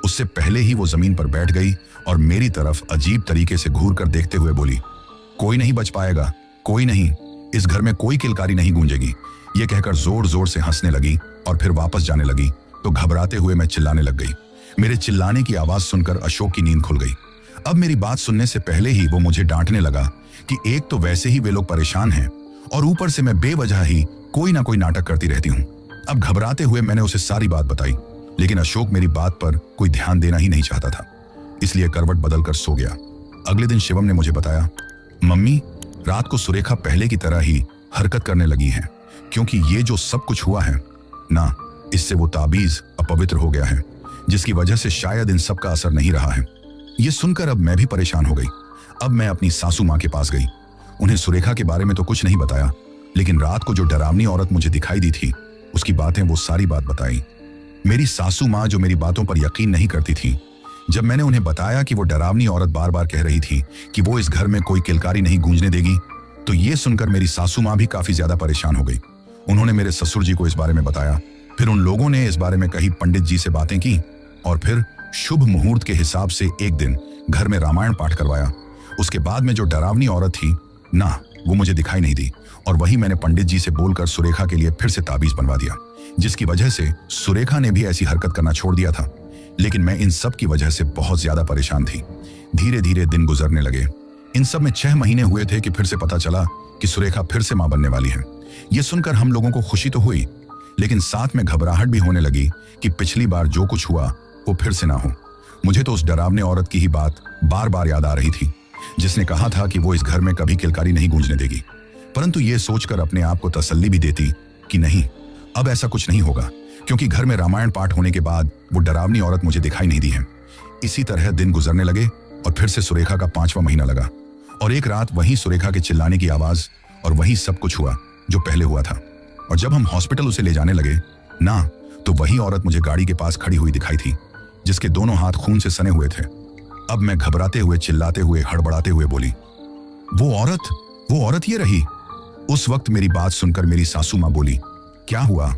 उससे पहले ही वो जमीन पर बैठ गई और मेरी तरफ अजीब तरीके से घूर कर देखते हुए बोली, कोई नहीं बच पाएगा, कोई नहीं, इस घर में कोई किलकारी नहीं गूंजेगी। ये कहकर जोर जोर से हंसने लगी और फिर वापस जाने लगी। तो घबराते हुए मैं चिल्लाने लग गई। मेरे चिल्लाने की आवाज सुनकर अशोक की नींद खुल गई। अब मेरी बात सुनने से पहले ही वो मुझे डांटने लगा कि एक तो वैसे ही वे लोग परेशान हैं और ऊपर से मैं बेवजह ही कोई ना कोई नाटक करती रहती हूँ। अब घबराते हुए मैंने उसे सारी बात बताई, लेकिन अशोक मेरी बात पर कोई ध्यान देना ही नहीं चाहता था, इसलिए करवट बदलकर सो गया। अगले दिन शिवम ने मुझे बताया, मम्मी रात को सुरेखा पहले की तरह ही हरकत करने लगी है, क्योंकि ये जो सब कुछ हुआ है ना, इससे वो ताबीज अपवित्र हो गया है, जिसकी वजह से शायद इन सब का असर नहीं रहा है। ये सुनकर अब मैं भी परेशान हो गई। अब मैं अपनी सासू माँ के पास गई। उन्हें सुरेखा के बारे में तो कुछ नहीं बताया, लेकिन रात को जो डरावनी औरत मुझे दिखाई दी थी उसकी बातें वो सारी बात बताई। मेरी सासू माँ जो मेरी बातों पर यकीन नहीं करती थी, जब मैंने उन्हें बताया कि वो डरावनी औरत बार बार कह रही थी कि वो इस घर में कोई किलकारी नहीं गूंजने देगी, तो ये सुनकर मेरी सासू माँ भी काफी ज्यादा परेशान हो गई। उन्होंने मेरे ससुर जी को इस बारे में बताया। फिर उन लोगों ने इस बारे में कहीं पंडित जी से बातें की और फिर शुभ मुहूर्त के हिसाब से एक दिन घर में रामायण पाठ करवाया। उसके बाद में जो डरावनी औरत थी ना, वो मुझे दिखाई नहीं दी और वही मैंने पंडित जी से बोलकर सुरेखा के लिए फिर से ताबीज बनवा दिया, जिसकी वजह से सुरेखा ने भी ऐसी हरकत करना छोड़ दिया था। लेकिन मैं इन सब की वजह से बहुत ज्यादा परेशान थी। धीरे धीरे दिन गुजरने लगे। इन सब में 6 महीने हुए थे कि फिर से पता चला कि सुरेखा फिर से मां बनने वाली है। ये सुनकर हम लोगों को खुशी तो हुई, लेकिन साथ में घबराहट भी होने लगी कि पिछली बार जो कुछ हुआ वो फिर से ना हो। मुझे तो उस डरावने औरत की ही बात बार बार याद आ रही थी, जिसने कहा था कि वो इस घर में कभी किलकारी नहीं गूंजने देगी। परंतु ये सोचकर अपने आप को तसल्ली भी देती कि नहीं, अब ऐसा कुछ नहीं होगा, क्योंकि घर में रामायण पाठ होने के बाद वो डरावनी औरत मुझे दिखाई नहीं दी है। इसी तरह दिन गुजरने लगे और फिर से सुरेखा का 5वां महीना लगा और एक रात वही सुरेखा के चिल्लाने की आवाज और वही सब कुछ हुआ जो पहले हुआ था। और जब हम हॉस्पिटल उसे ले जाने लगे ना, तो वही औरत मुझे गाड़ी के पास खड़ी हुई दिखाई थी, जिसके दोनों हाथ खून से सने हुए थे। अब मैं घबराते हुए, चिल्लाते हुए, हड़बड़ाते हुए बोली, वो औरत ये रही। उस वक्त मेरी बात सुनकर मेरी सासू माँ बोली, क्या हुआ?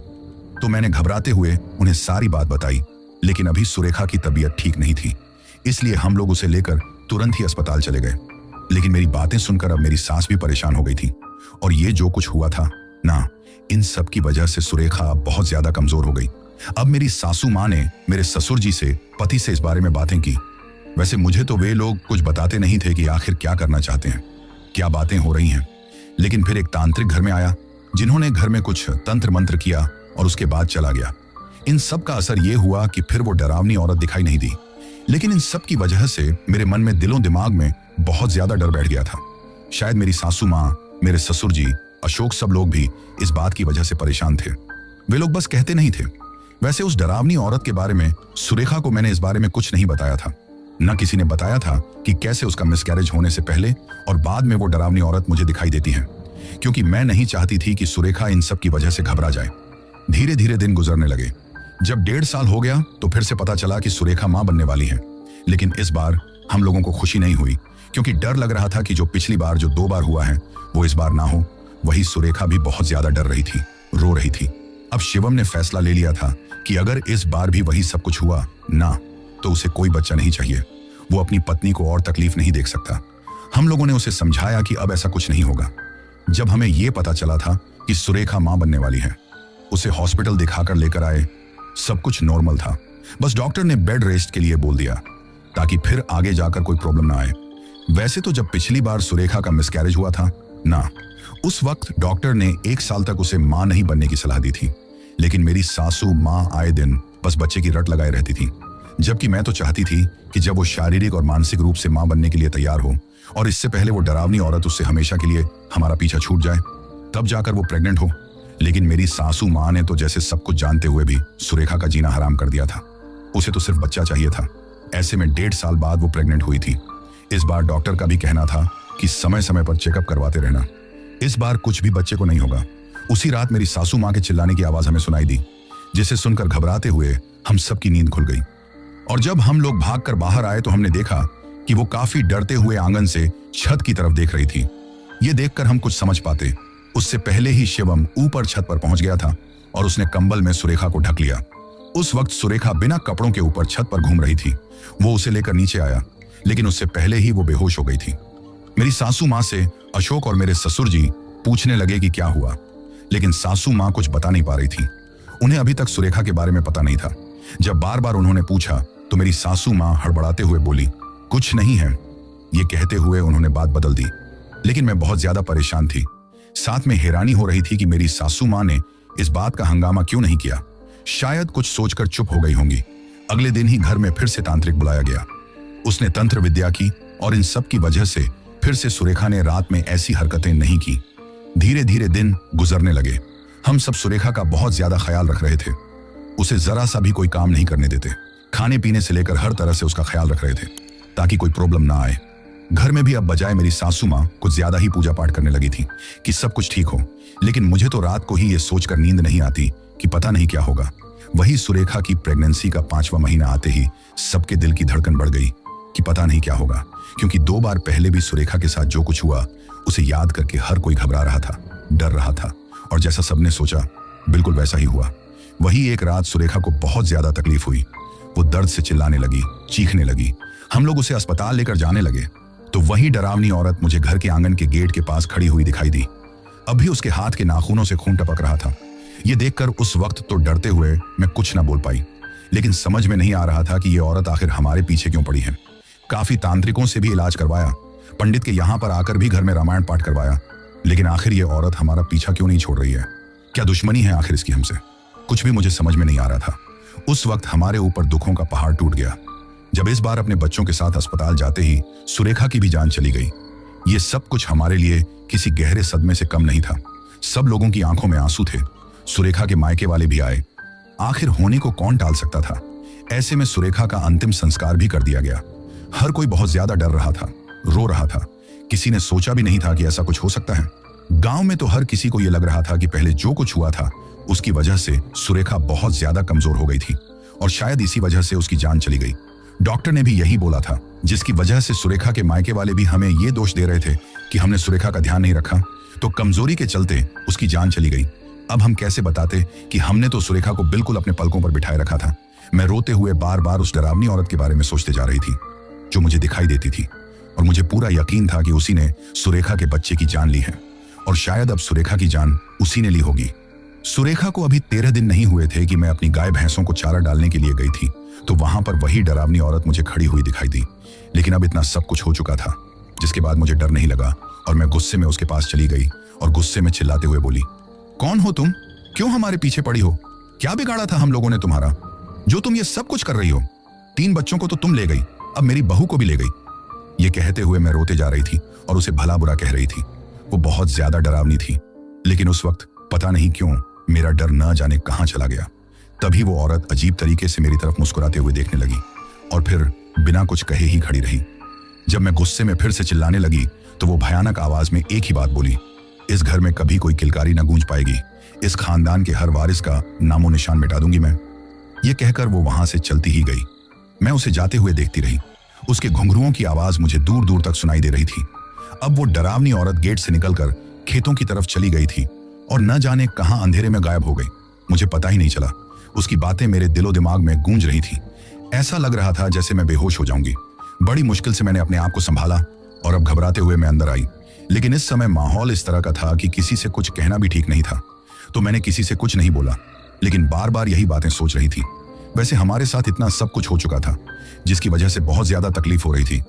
तो मैंने घबराते हुए उन्हें सारी बात बताई, लेकिन अभी सुरेखा की तबीयत ठीक नहीं थी, इसलिए हम लोग उसे लेकर तुरंत ही अस्पताल चले गए। लेकिन मेरी बातें सुनकर अब मेरी सास भी परेशान हो गई थी और ये जो कुछ हुआ था ना, इन सब की वजह से सुरेखा बहुत ज्यादा कमजोर हो गई। अब मेरी सासू माँ ने मेरे ससुर जी से, पति से इस बारे में बातें की। वैसे मुझे तो वे लोग कुछ बताते नहीं थे कि आखिर क्या करना चाहते हैं, क्या बातें हो रही हैं। लेकिन फिर एक तांत्रिक घर में आया, जिन्होंने घर में कुछ तंत्र मंत्र किया और उसके बाद चला गया। इन सब का असर यह हुआ कि फिर वो डरावनी औरत दिखाई नहीं दी। लेकिन इन सब की वजह से मेरे मन में, दिलों दिमाग में बहुत ज्यादा डर बैठ गया था। शायद मेरी सासू माँ, मेरे ससुर जी, अशोक, सब लोग भी इस बात की वजह से परेशान थे। वे लोग बस कहते नहीं थे। वैसे उस डरावनी औरत के बारे में सुरेखा को मैंने इस बारे में कुछ नहीं बताया था। न किसी ने बताया था कि कैसे उसका मिसकैरेज होने से पहले और बाद में वो डरावनी औरत मुझे दिखाई देती है, क्योंकि मैं नहीं चाहती थी कि सुरेखा इन सब की वजह से घबरा जाए। धीरे धीरे दिन गुजरने लगे। जब 1.5 साल हो गया तो फिर से पता चला कि सुरेखा मां बनने वाली है। लेकिन इस बार हम लोगों को खुशी नहीं हुई, क्योंकि डर लग रहा था कि जो पिछली बार जो 2 बार हुआ है वो इस बार ना हो। वही सुरेखा भी बहुत ज्यादा डर रही थी, रो रही थी। अब शिवम ने फैसला ले लिया था कि अगर इस बार भी वही सब कुछ हुआ ना, तो उसे कोई बच्चा नहीं चाहिए। वो अपनी पत्नी को और तकलीफ नहीं देख सकता। हम लोगों ने उसे समझाया कि अब ऐसा कुछ नहीं होगा। जब हमें यह पता चला था कि सुरेखा मां बनने वाली है, उसे हॉस्पिटल दिखाकर लेकर आए। सब कुछ नॉर्मल था, बस डॉक्टर ने बेड रेस्ट के लिए बोल दिया ताकि फिर आगे जाकर कोई प्रॉब्लम ना आए। वैसे तो जब पिछली बार सुरेखा का मिसकैरेज हुआ था ना, उस वक्त डॉक्टर ने 1 साल तक उसे मां नहीं बनने की सलाह दी थी। लेकिन मेरी सासू मां आए दिन बस बच्चे की रट लगाए रहती थी, जबकि मैं तो चाहती थी कि जब वो शारीरिक और मानसिक रूप से मां बनने के लिए तैयार हो और इससे पहले वो डरावनी औरत उससे हमेशा के लिए हमारा पीछा छूट जाए, तब जाकर वो प्रेग्नेंट हो। लेकिन मेरी सासू मां ने तो जैसे सब कुछ जानते हुए भी सुरेखा का जीना हराम कर दिया था। उसे तो सिर्फ बच्चा चाहिए था। ऐसे में 1.5 साल बाद वो प्रेग्नेंट हुई थी। इस बार डॉक्टर का भी कहना था कि समय समय पर चेकअप करवाते रहना, इस बार कुछ भी बच्चे को नहीं होगा। उसी रात मेरी सासू मां के चिल्लाने की आवाज हमें सुनाई दी, जिसे सुनकर घबराते हुए हम सबकी नींद खुल गई। और जब हम लोग भागकर बाहर आए तो हमने देखा कि वो काफी डरते हुए आंगन से छत की तरफ देख रही थी। ये देखकर हम कुछ समझ पाते उससे पहले ही शिवम ऊपर छत पर पहुंच गया था और उसने कंबल में सुरेखा को ढक लिया। उस वक्त सुरेखा बिना कपड़ों के ऊपर छत पर घूम रही थी। वो उसे लेकर नीचे आया, लेकिन उससे पहले ही वो बेहोश हो गई थी। मेरी सासू माँ से अशोक और मेरे ससुर जी पूछने लगे कि क्या हुआ, लेकिन सासू माँ कुछ बता नहीं पा रही थी। उन्हें अभी तक सुरेखा के बारे में पता नहीं था। जब बार बार उन्होंने पूछा तो मेरी सासू माँ हड़बड़ाते हुए बोली, कुछ नहीं है। ये कहते हुए उन्होंने बात बदल दी। लेकिन मैं बहुत ज्यादा परेशान थी। साथ में हैरानी हो रही थी कि मेरी सासू माँ ने इस बात का हंगामा क्यों नहीं किया। शायद कुछ सोचकर चुप हो गई होंगी। अगले दिन ही घर में फिर से तांत्रिक बुलाया गया। उसने तंत्र विद्या की और इन सब की वजह से फिर से सुरेखा ने रात में ऐसी हरकतें नहीं की। धीरे धीरे दिन गुजरने लगे। हम सब सुरेखा का बहुत ज्यादा ख्याल रख रहे थे। उसे जरा सा भी कोई काम नहीं करने देते। खाने पीने से लेकर हर तरह से उसका ख्याल रख रहे थे। ताकि कोई प्रॉब्लम ना आए। घर में भी अब बजाय मेरी सासू माँ कुछ ज्यादा ही पूजा पाठ करने लगी थी कि सब कुछ ठीक हो, लेकिन मुझे तो रात को ही ये सोचकर नींद नहीं आती कि पता नहीं क्या होगा। वही सुरेखा की प्रेगनेंसी का 5वां महीना आते ही सबके दिल की धड़कन बढ़ गई कि पता नहीं क्या होगा, क्योंकि 2 बार पहले भी सुरेखा के साथ जो कुछ हुआ उसे याद करके हर कोई घबरा रहा था, डर रहा था, और जैसा सबने सोचा बिल्कुल वैसा ही हुआ। वही एक रात सुरेखा को बहुत ज्यादा तकलीफ हुई। वो दर्द से चिल्लाने लगी, चीखने लगी। हम लोग उसे अस्पताल लेकर जाने लगे तो वही डरावनी औरत मुझे घर के आंगन के गेट के पास खड़ी हुई दिखाई दी। अभी उसके हाथ के नाखूनों से खून टपक रहा था। ये देखकर उस वक्त तो डरते हुए मैं कुछ ना बोल पाई, लेकिन समझ में नहीं आ रहा था कि ये औरत आखिर हमारे पीछे क्यों पड़ी है। काफी तांत्रिकों से भी इलाज करवाया, पंडित के यहाँ पर आकर भी घर में रामायण पाठ करवाया, लेकिन आखिर ये औरत हमारा पीछा क्यों नहीं छोड़ रही है? क्या दुश्मनी है आखिर इसकी हमसे? कुछ भी मुझे समझ में नहीं आ रहा था। उस वक्त हमारे ऊपर दुखों का पहाड़ टूट गया जब इस बार अपने बच्चों के साथ अस्पताल जाते ही सुरेखा की भी जान चली गई। ये सब कुछ हमारे लिए किसी गहरे सदमे से कम नहीं था। सब लोगों की आंखों में आंसू थे। सुरेखा के मायके वाले भी आए। आखिर होने को कौन टाल सकता था? ऐसे में सुरेखा का अंतिम संस्कार भी कर दिया गया। हर कोई बहुत ज्यादा डर रहा था, रो रहा था। किसी ने सोचा भी नहीं था कि ऐसा कुछ हो सकता है। गांव में तो हर किसी को यह लग रहा था कि पहले जो कुछ हुआ था उसकी वजह से सुरेखा बहुत ज्यादा कमजोर हो गई थी और शायद इसी वजह से उसकी जान चली गई। डॉक्टर ने भी यही बोला था, जिसकी वजह से सुरेखा के मायके वाले भी हमें ये दोष दे रहे थे कि हमने सुरेखा का ध्यान नहीं रखा, तो कमजोरी के चलते उसकी जान चली गई। अब हम कैसे बताते कि हमने तो सुरेखा को बिल्कुल अपने पलकों पर बिठाए रखा था। मैं रोते हुए बार बार उस डरावनी औरत के बारे में सोचते जा रही थी जो मुझे दिखाई देती थी, और मुझे पूरा यकीन था कि उसी ने सुरेखा के बच्चे की जान ली है, और शायद अब सुरेखा की जान उसी ने ली होगी। सुरेखा को अभी 13 दिन नहीं हुए थे कि मैं अपनी गाय भैंसों को चारा डालने के लिए गई थी, तो वहां पर वही डरावनी औरत मुझे खड़ी हुई दिखाई दी। लेकिन अब इतना सब कुछ हो चुका था, जिसके बाद मुझे डर नहीं लगा और मैं गुस्से में उसके पास चली गई और गुस्से में चिल्लाते हुए बोली, कौन हो तुम? क्यों हमारे पीछे पड़ी हो? क्या बिगाड़ा था हम लोगों ने तुम्हारा, जो तुम ये सब कुछ कर रही हो? 3 बच्चों को तो तुम ले गई, अब मेरी बहू को भी ले गई। ये कहते हुए मैं रोते जा रही थी और उसे भला बुरा कह रही थी। वो बहुत ज्यादा डरावनी थी, लेकिन उस वक्त पता नहीं क्यों मेरा डर न जाने कहां चला गया। तभी वो औरत अजीब तरीके से मेरी तरफ मुस्कुराते हुए देखने लगी और फिर बिना कुछ कहे ही खड़ी रही। जब मैं गुस्से में फिर से चिल्लाने लगी तो वो भयानक आवाज में एक ही बात बोली, इस घर में कभी कोई किलकारी न गूंज पाएगी। इस खानदान के हर वारिस का नामो निशान मिटा दूंगी मैं। ये कहकर वो वहां से चलती ही गई। मैं उसे जाते हुए देखती रही। उसके घुंघरुओं की आवाज मुझे दूर दूर तक सुनाई दे रही थी। अब वो डरावनी औरत गेट से निकलकर खेतों की तरफ चली गई थी और न जाने कहां अंधेरे में गायब हो गई। मुझे पता ही नहीं चला। उसकी बातें मेरे दिलो दिमाग में गूंज रही थी। ऐसा लग रहा था जैसे मैं बेहोश हो जाऊंगी। बड़ी मुश्किल से मैंने अपने आप को संभाला और अब घबराते हुए मैं अंदर आई। लेकिन इस समय माहौल इस तरह का था कि किसी से कुछ कहना भी ठीक नहीं था, तो मैंने किसी से कुछ नहीं बोला, लेकिन बार बार यही बातें सोच रही थी। वैसे हमारे साथ इतना सब कुछ हो चुका था जिसकी वजह से बहुत ज्यादा तकलीफ हो रही थी,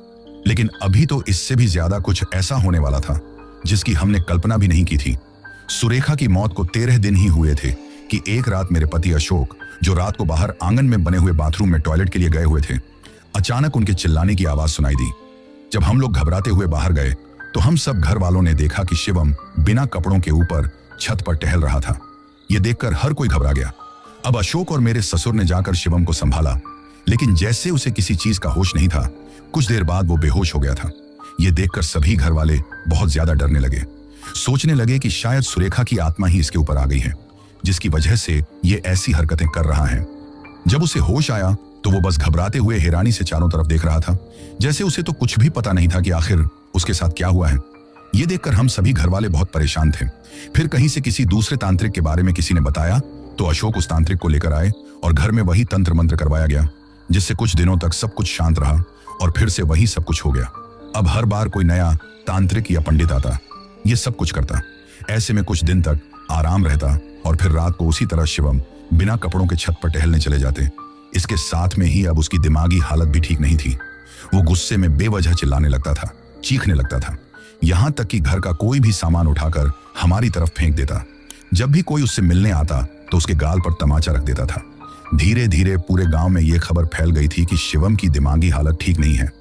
लेकिन अभी तो इससे भी ज्यादा कुछ ऐसा होने वाला था जिसकी हमने कल्पना भी नहीं की थी। सुरेखा की मौत को 13 दिन ही हुए थे कि एक रात मेरे पति अशोक, जो रात को बाहर आंगन में बने हुए बाथरूम में टॉयलेट के लिए गए हुए थे, अचानक उनके चिल्लाने की आवाज सुनाई दी। जब हम लोग घबराते हुए बाहर गए तो हम सब घर वालों ने देखा कि शिवम बिना कपड़ों के ऊपर छत पर टहल रहा था। यह देखकर हर कोई घबरा गया। अब अशोक और मेरे ससुर ने जाकर शिवम को संभाला, लेकिन जैसे उसे किसी चीज का होश नहीं था, कुछ देर बाद वो बेहोश हो गया था। यह देखकर सभी घर वाले बहुत ज्यादा डरने लगे। सोचने लगे कि शायद सुरेखा की आत्मा ही इसके ऊपर आ गई है, जिसकी वजह से ये ऐसी हरकतें कर रहा है। जब उसे होश आया तो वो बस घबराते हुए हैरानी से चारों तरफ देख रहा था, जैसे उसे तो कुछ भी पता नहीं था कि आखिर उसके साथ क्या हुआ है। ये देखकर हम सभी घर वाले बहुत परेशान थे। फिर कहीं से किसी दूसरे तांत्रिक के बारे में किसी ने बताया तो अशोक उस तांत्रिक को लेकर आए और घर में वही तंत्र मंत्र करवाया गया, जिससे कुछ दिनों तक सब कुछ शांत रहा और फिर से वही सब कुछ हो गया। अब हर बार कोई नया तांत्रिक या पंडित आता, ये सब कुछ करता। ऐसे में कुछ दिन तक आराम रहता और फिर रात को उसी तरह शिवम बिना कपड़ों के छत पर टहलने चले जाते। इसके साथ में ही अब उसकी दिमागी हालत भी ठीक नहीं थी। वो गुस्से में बेवजह चिल्लाने लगता था, चीखने लगता था, यहां तक कि घर का कोई भी सामान उठाकर हमारी तरफ फेंक देता। जब भी कोई उससे मिलने आता तो उसके गाल पर तमाचा रख देता था। धीरे धीरे पूरे गांव में यह खबर फैल गई थी कि शिवम की दिमागी हालत ठीक नहीं है।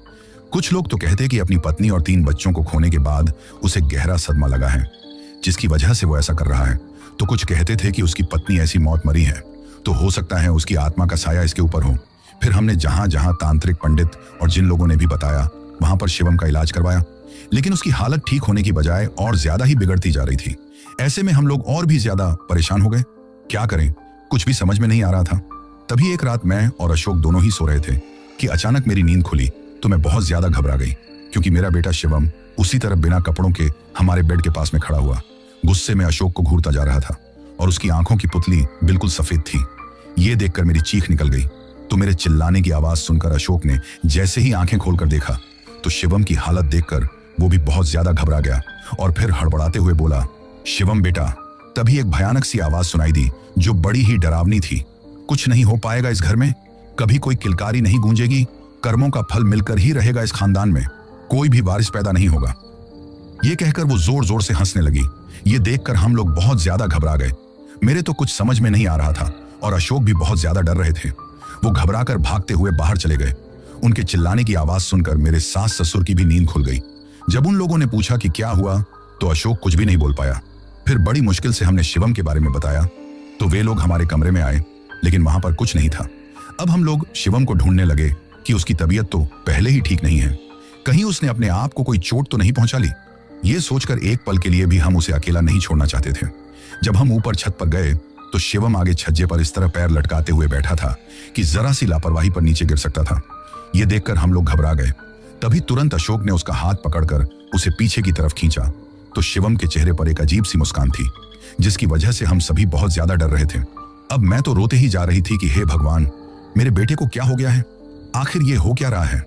कुछ लोग तो कहते कि अपनी पत्नी और 3 बच्चों को खोने के बाद उसे गहरा सदमा लगा है, जिसकी वजह से वो ऐसा कर रहा है। तो कुछ कहते थे कि उसकी पत्नी ऐसी मौत मरी है तो हो सकता है उसकी आत्मा का साया इसके ऊपर हो। फिर हमने जहां जहां तांत्रिक पंडित और जिन लोगों ने भी बताया वहां पर शिवम का इलाज करवाया, लेकिन उसकी हालत ठीक होने की बजाय और ज्यादा ही बिगड़ती जा रही थी। ऐसे में हम लोग और भी ज्यादा परेशान हो गए। क्या करें, कुछ भी समझ में नहीं आ रहा था। तभी एक रात मैं और अशोक दोनों ही सो रहे थे कि अचानक मेरी नींद खुली तो मैं बहुत ज्यादा घबरा गई, क्योंकि मेरा बेटा शिवम उसी तरफ बिना कपड़ों के हमारे बेड के पास में खड़ा हुआ गुस्से में अशोक को घूरता जा रहा था और उसकी आंखों की पुतली बिल्कुल सफेद थी। ये देखकर मेरी चीख निकल गई। तो मेरे चिल्लाने की आवाज सुनकर अशोक ने जैसे ही आंखें खोलकर देखा तो शिवम की हालत देखकर वो भी बहुत ज्यादा घबरा गया और फिर हड़बड़ाते हुए बोला, शिवम बेटा। तभी एक भयानक सी आवाज सुनाई दी जो बड़ी ही डरावनी थी। कुछ नहीं हो पाएगा इस घर में, कभी कोई किलकारी नहीं गूंजेगी, कर्मों का फल मिलकर ही रहेगा इस खानदान में, कोई भी वारिस पैदा नहीं होगा। ये कहकर वो जोर जोर से हंसने लगी। ये देखकर हम लोग बहुत ज्यादा घबरा गए। मेरे तो कुछ समझ में नहीं आ रहा था और अशोक भी बहुत ज्यादा डर रहे थे। वो घबराकर भागते हुए बाहर चले गए। उनके चिल्लाने की आवाज सुनकर मेरे सास ससुर की भी नींद खुल गई। जब उन लोगों ने पूछा कि क्या हुआ तो अशोक कुछ भी नहीं बोल पाया। फिर बड़ी मुश्किल से हमने शिवम के बारे में बताया तो वे लोग हमारे कमरे में आए, लेकिन वहां पर कुछ नहीं था। अब हम लोग शिवम को ढूंढने लगे कि उसकी तबीयत तो पहले ही ठीक नहीं है, कहीं उसने अपने आप को कोई चोट तो नहीं पहुंचा ली। ये सोचकर एक पल के लिए भी हम उसे अकेला नहीं छोड़ना चाहते थे। जब हम ऊपर छत पर गए तो शिवम आगे छज्जे पर इस तरह पैर लटकाते हुए बैठा था कि जरा सी लापरवाही पर नीचे गिर सकता था। ये देखकर हम लोग घबरा गए। तभी तुरंत अशोक ने उसका हाथ पकड़कर उसे पीछे की तरफ खींचा तो शिवम के चेहरे पर एक अजीब सी मुस्कान थी, जिसकी वजह से हम सभी बहुत ज्यादा डर रहे थे। अब मैं तो रोते ही जा रही थी कि हे भगवान, मेरे बेटे को क्या हो गया है, आखिर ये हो क्या रहा है।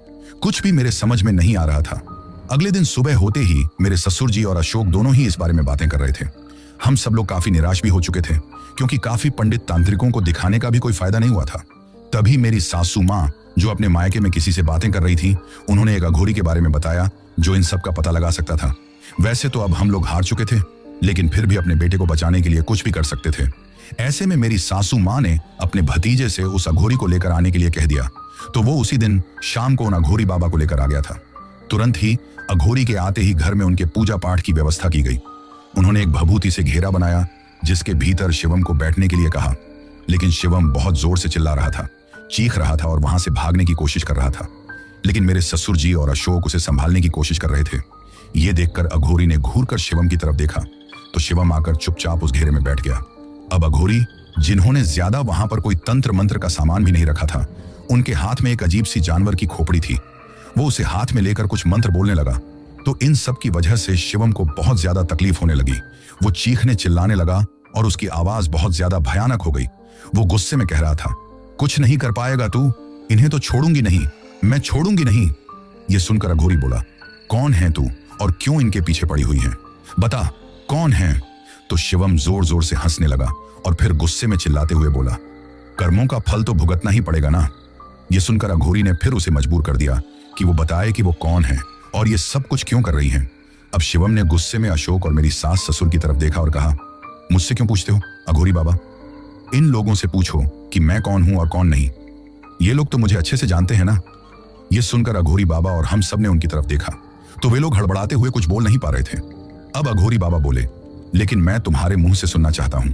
कुछ भी मेरे समझ में नहीं आ रहा था। अगले दिन सुबह होते ही मेरे ससुर जी और अशोक दोनों ही इस बारे में बातें कर रहे थे। हम सब लोग काफी निराश भी हो चुके थे, क्योंकि काफी पंडित तांत्रिकों को दिखाने का भी कोई फायदा नहीं हुआ था। तभी मेरी सासू माँ, जो अपने मायके में किसी से बातें कर रही थी, उन्होंने एक अघोरी के बारे में बताया जो इन सब का पता लगा सकता था। वैसे तो अब हम लोग हार चुके थे, लेकिन फिर भी अपने बेटे को बचाने के लिए कुछ भी कर सकते थे। ऐसे में मेरी सासू माँ ने अपने भतीजे से उस अघोरी को लेकर आने के लिए कह दिया, तो वो उसी दिन शाम को उन अघोरी बाबा को लेकर आ गया था। तुरंत ही अघोरी के आते ही घर में उनके पूजा पाठ की व्यवस्था की गई। उन्होंने एक भभूति से घेरा बनाया जिसके भीतर शिवम को बैठने के लिए कहा, लेकिन शिवम बहुत जोर से चिल्ला रहा था, चीख रहा था और वहां से भागने की कोशिश कर रहा था। लेकिन मेरे ससुर जी और अशोक उसे संभालने की कोशिश कर रहे थे। ये देखकर अघोरी ने घूरकर शिवम की तरफ देखा तो शिवम आकर चुपचाप उस घेरे में बैठ गया। अब अघोरी, जिन्होंने ज्यादा वहां पर कोई तंत्र मंत्र का सामान भी नहीं रखा था, उनके हाथ में एक अजीब सी जानवर की खोपड़ी थी। वो उसे हाथ में लेकर कुछ मंत्र बोलने लगा। तो इन सब की वजह से शिवम को बहुत ज्यादा तकलीफ होने लगी। वो चीखने चिल्लाने लगा और उसकी आवाज बहुत ज्यादा भयानक हो गई। वो गुस्से में कह रहा था, कुछ नहीं कर पाएगा तू, इन्हें तो छोड़ूंगी नहीं, मैं छोड़ूंगी नहीं। ये सुनकर अघोरी बोला, कौन है तू और क्यों इनके पीछे पड़ी हुई है, बता कौन है। तो शिवम जोर जोर से हंसने लगा और फिर गुस्से में चिल्लाते हुए बोला, कर्मों का फल तो भुगतना ही पड़ेगा ना। ये सुनकर अघोरी ने फिर उसे मजबूर कर दिया कि वो बताए कि वो कौन है और ये सब कुछ क्यों कर रही है। अब शिवम ने गुस्से में अशोक और मेरी सास ससुर की तरफ देखा और कहा, मुझसे क्यों पूछते हो अघोरी बाबा, इन लोगों से पूछो कि मैं कौन हूं और कौन नहीं, ये लोग तो मुझे अच्छे से जानते हैं ना। ये सुनकर अघोरी बाबा और हम सब ने उनकी तरफ देखा तो वे लोग हड़बड़ाते हुए कुछ बोल नहीं पा रहे थे। अब अघोरी बाबा बोले, लेकिन मैं तुम्हारे मुंह से सुनना चाहता हूं,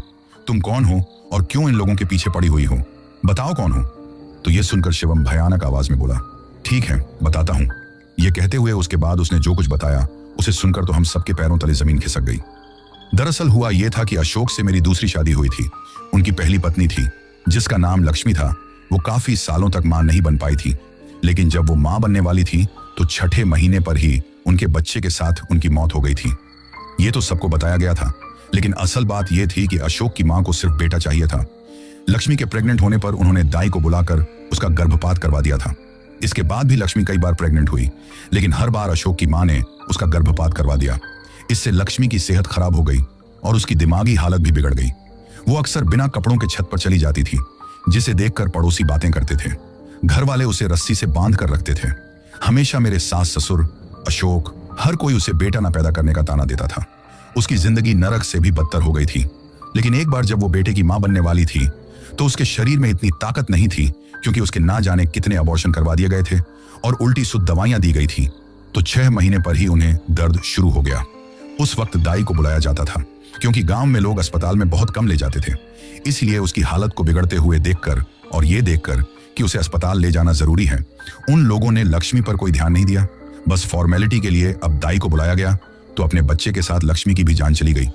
तुम कौन हो और क्यों इन लोगों के पीछे पड़ी हुई हो, बताओ कौन हो। तो ये सुनकर शिवम भयानक आवाज में बोला, ठीक है बताता हूं। ये कहते हुए उसके बाद उसने जो कुछ बताया उसे सुनकर तो हम सबके पैरों तले जमीन खिसक गई। दरअसल हुआ यह था कि अशोक से मेरी दूसरी शादी हुई थी। उनकी पहली पत्नी थी जिसका नाम लक्ष्मी था। वो काफी सालों तक मां नहीं बन पाई थी, लेकिन जब वो मां बनने वाली थी तो छठे महीने पर ही उनके बच्चे के साथ उनकी मौत हो गई थी। ये तो सबको बताया गया था, लेकिन असल बात यह थी कि अशोक की मां को सिर्फ बेटा चाहिए था। लक्ष्मी के प्रेग्नेंट होने पर उन्होंने दाई को बुलाकर उसका गर्भपात करवा दिया था। इसके बाद भी लक्ष्मी कई बार प्रेग्नेंट हुई, लेकिन हर बार अशोक की मां ने उसका गर्भपात करवा दिया। इससे लक्ष्मी की सेहत खराब हो गई और उसकी दिमागी हालत भी बिगड़ गई। वो अक्सर बिना कपड़ों के छत पर चली जाती थी, जिसे देखकर पड़ोसी बातें करते थे। घर वाले उसे रस्सी से बांध कर रखते थे। हमेशा मेरे सास ससुर, अशोक, हर कोई उसे बेटा ना पैदा करने का ताना देता था। उसकी जिंदगी नरक से भी बदतर हो गई थी। लेकिन एक बार जब वो बेटे की मां बनने वाली थी तो उसके शरीर में इतनी ताकत नहीं थी, क्योंकि उसके ना जाने कितने अबॉर्शन करवा दिए गए थे और उल्टी सुध दवाइयां दी गई थी। तो 6 महीने पर ही उन्हें दर्द शुरू हो गया। उस वक्त दाई को बुलाया जाता था, क्योंकि गांव में लोग अस्पताल में बहुत कम ले जाते थे। इसलिए उसकी हालत को बिगड़ते हुए देखकर और ये देखकर कि उसे अस्पताल ले जाना जरूरी है, उन लोगों ने लक्ष्मी पर कोई ध्यान नहीं दिया। बस फॉर्मेलिटी के लिए अब दाई को बुलाया गया तो अपने बच्चे के साथ लक्ष्मी की भी जान चली गई।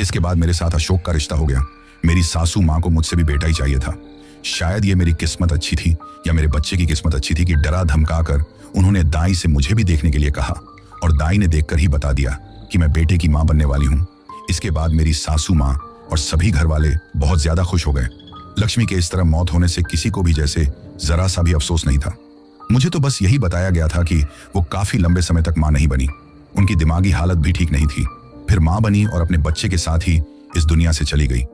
इसके बाद मेरे साथ अशोक का रिश्ता हो गया। मेरी सासू माँ को मुझसे भी बेटा ही चाहिए था। शायद ये मेरी किस्मत अच्छी थी या मेरे बच्चे की किस्मत अच्छी थी कि डरा धमका कर उन्होंने दाई से मुझे भी देखने के लिए कहा और दाई ने देखकर ही बता दिया कि मैं बेटे की माँ बनने वाली हूँ। इसके बाद मेरी सासू माँ और सभी घर वाले बहुत ज्यादा खुश हो गए। लक्ष्मी के इस तरह मौत होने से किसी को भी जैसे जरा सा भी अफसोस नहीं था। मुझे तो बस यही बताया गया था कि वो काफी लंबे समय तक माँ नहीं बनी, उनकी दिमागी हालत भी ठीक नहीं थी, फिर माँ बनी और अपने बच्चे के साथ ही इस दुनिया से चली गई।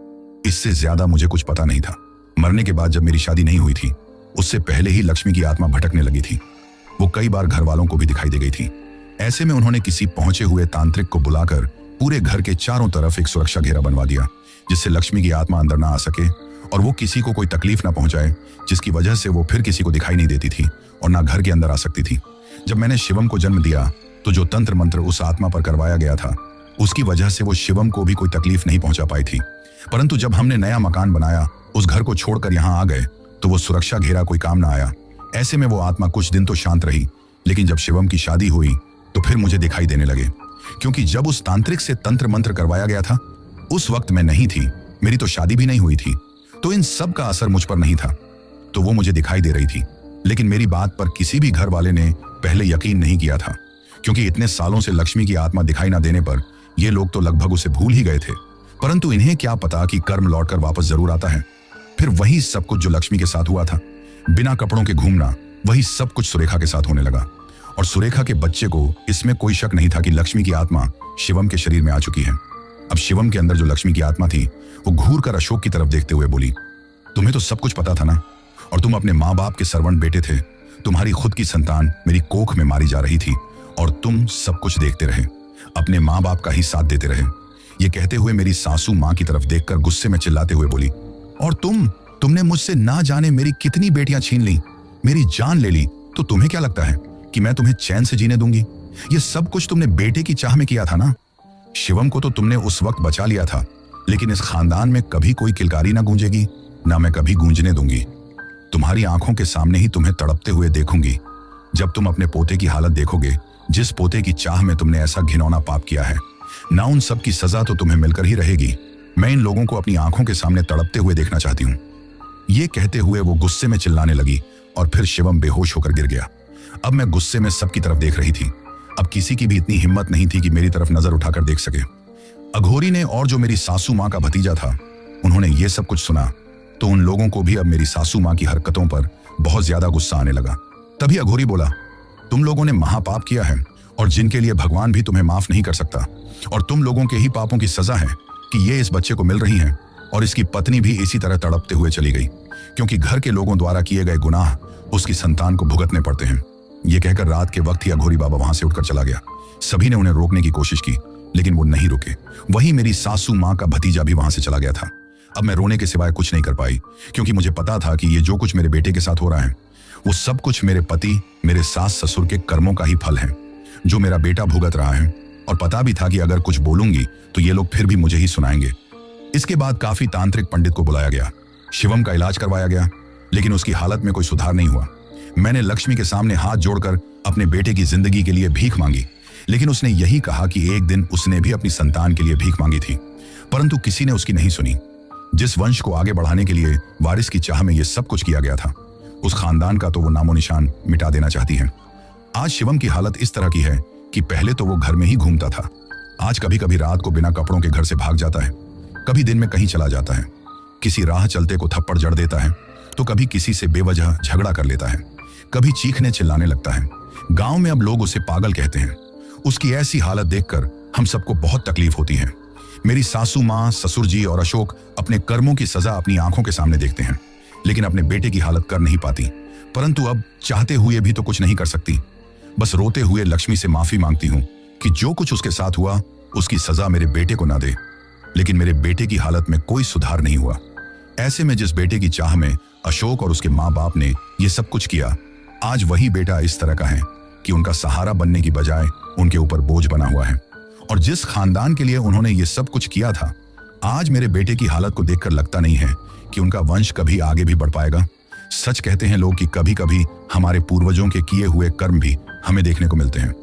इससे ज्यादा मुझे कुछ पता नहीं था। मरने के बाद जब मेरी शादी नहीं हुई थी, उससे पहले ही लक्ष्मी की आत्मा भटकने लगी थी। वो कई बार घर वालों को भी दिखाई दे गई थी। ऐसे में उन्होंने किसी पहुंचे हुए तांत्रिक को बुलाकर पूरे घर के चारों तरफ एक सुरक्षा घेरा बनवा दिया, जिससे लक्ष्मी की आत्मा अंदर ना आ सके और वो किसी को कोई तकलीफ ना पहुंचाए, जिसकी वजह से वो फिर किसी को दिखाई नहीं देती थी और ना घर के अंदर आ सकती थी। जब मैंने शिवम को जन्म दिया तो जो तंत्र मंत्र उस आत्मा पर करवाया गया था, उसकी वजह से वो शिवम को भी कोई तकलीफ नहीं पहुंचा पाई थी। परंतु जब हमने नया मकान बनाया, उस घर को छोड़कर यहाँ आ गए, तो वो सुरक्षा घेरा कोई काम ना आया। ऐसे में वो आत्मा कुछ दिन तो शांत रही, लेकिन जब शिवम की शादी हुई तो फिर मुझे दिखाई देने लगे। क्योंकि जब उस तांत्रिक से तंत्र मंत्र करवाया गया था, उस वक्त मैं नहीं थी, मेरी तो शादी भी नहीं हुई थी, तो इन सब का असर मुझ पर नहीं था, तो वो मुझे दिखाई दे रही थी। लेकिन मेरी बात पर किसी भी घर वाले ने पहले यकीन नहीं किया था, क्योंकि इतने सालों से लक्ष्मी की आत्मा दिखाई ना देने पर ये लोग तो लगभग उसे भूल ही गए थे। परंतु इन्हें क्या पता कि कर्म लौटकर वापस जरूर आता है। फिर वही सब कुछ जो लक्ष्मी के साथ हुआ था, बिना कपड़ों के घूमना, वही सब कुछ सुरेखा के साथ होने लगा। और सुरेखा के बच्चे को इसमें कोई शक नहीं था कि लक्ष्मी की आत्मा शिवम के शरीर में आ चुकी है। अब शिवम के अंदर जो लक्ष्मी की आत्मा थी, वो घूर कर अशोक की तरफ देखते हुए बोली, तुम्हें तो सब कुछ पता था ना, और तुम अपने माँ बाप के सरवंट बेटे थे। तुम्हारी खुद की संतान मेरी कोख में मारी जा रही थी और तुम सब कुछ देखते रहे, अपने माँ बाप का ही साथ देते रहे। ये कहते हुए मेरी सासू माँ की तरफ देखकर गुस्से में चिल्लाते हुए बोली, और तुमने मुझसे ना जाने मेरी कितनी बेटियां छीन ली, मेरी जान ले ली, तो तुम्हें क्या लगता है कि मैं तुम्हें चैन से जीने दूंगी? ये सब कुछ तुमने बेटे की चाह में किया था ना। शिवम को तो तुमने उस वक्त बचा लिया था, लेकिन इस खानदान में कभी कोई किलकारी ना गूंजेगी, ना मैं कभी गूंजने दूंगी। तुम्हारी आंखों के सामने ही तुम्हें तड़पते हुए देखूंगी। जब तुम अपने पोते की हालत देखोगे, जिस पोते की चाह में तुमने ऐसा घिनौना पाप किया है, ना उन सब की सजा तो तुम्हें मिलकर ही रहेगी। मैं इन लोगों को अपनी आंखों के सामने तड़पते हुए देखना चाहती हूँ। ये कहते हुए वो गुस्से में चिल्लाने लगी और फिर शिवम बेहोश होकर गिर गया। अब मैं गुस्से में सबकी तरफ देख रही थी। अब किसी की भी इतनी हिम्मत नहीं थी कि मेरी तरफ नजर उठाकर देख सके। अघोरी ने और जो मेरी सासू माँ का भतीजा था, उन्होंने ये सब कुछ सुना तो उन लोगों को भी अब मेरी सासू माँ की हरकतों पर बहुत ज्यादा गुस्सा आने लगा। तभी अघोरी बोला, तुम लोगों ने महापाप किया है और जिनके लिए भगवान भी तुम्हें माफ नहीं कर सकता, और तुम लोगों के ही पापों की सजा है कि ये इस बच्चे को मिल रही है। और इसकी पत्नी भी इसी तरह तड़पते हुए चली गई, क्योंकि घर के लोगों द्वारा किए गए गुनाह उसकी संतान को भुगतने पड़ते हैं। ये कहकर रात के वक्त ही अघोरी बाबा वहां से उठकर चला गया। सभी ने उन्हें रोकने की कोशिश की, लेकिन वो नहीं रुके। वहीं मेरी सासू माँ का भतीजा भी वहां से चला गया था। अब मैं रोने के सिवाय कुछ नहीं कर पाई, क्योंकि मुझे पता था कि ये जो कुछ मेरे बेटे के साथ हो रहा है, वो सब कुछ मेरे पति, मेरे सास ससुर के कर्मों का ही फल है, जो मेरा बेटा भुगत रहा है। और पता भी था कि अगर कुछ बोलूंगी तो ये लोग फिर भी मुझे ही सुनाएंगे। इसके बाद काफी तांत्रिक पंडित को बुलाया गया। शिवम का इलाज करवाया गया, लेकिन उसकी हालत में कोई सुधार नहीं हुआ। मैंने लक्ष्मी के सामने हाथ जोड़कर अपने बेटे की जिंदगी के लिए भीख मांगी, लेकिन उसने यही कहा कि एक दिन उसने भी अपनी संतान के लिए भीख मांगी थी, परंतु किसी ने उसकी नहीं सुनी। जिस वंश को आगे बढ़ाने के लिए वारिस की चाह में यह सब कुछ किया गया था, उस खानदान का तो वो नामो निशान मिटा देना चाहती है। आज शिवम की हालत इस तरह की है कि पहले तो वो घर में ही घूमता था, आज कभी कभी रात को बिना कपड़ों के घर से भाग जाता है, कभी दिन में कहीं चला जाता है, किसी राह चलते को थप्पड़ जड़ देता है, तो कभी किसी से बेवजह झगड़ा कर लेता है, कभी चीखने चिल्लाने लगता है। गांव में अब लोग उसे पागल कहते हैं। उसकी ऐसी हालत देखकर हम सबको बहुत तकलीफ होती है। मेरी सासू माँ, ससुर जी और अशोक अपने कर्मों की सजा अपनी आंखों के सामने देखते हैं, लेकिन अपने बेटे की हालत कर नहीं पाती। परंतु अब चाहते हुए भी तो कुछ नहीं कर सकती। बस रोते हुए लक्ष्मी से माफी मांगती हूँ कि जो कुछ उसके साथ हुआ उसकी सजा मेरे बेटे को ना दे। लेकिन मेरे बेटे की हालत में कोई सुधार नहीं हुआ। ऐसे में जिस बेटे की चाह में अशोक और उसके माँ बाप ने ये सब कुछ किया, आज वही बेटा इस तरह का है कि उनका सहारा बनने की बजाय उनके ऊपर बोझ बना हुआ है। और जिस खानदान के लिए उन्होंने ये सब कुछ किया था, आज मेरे बेटे की हालत को देखकर लगता नहीं है कि उनका वंश कभी आगे भी बढ़ पाएगा। सच कहते हैं लोग कि कभी कभी हमारे पूर्वजों के किए हुए कर्म भी हमें देखने को मिलते हैं।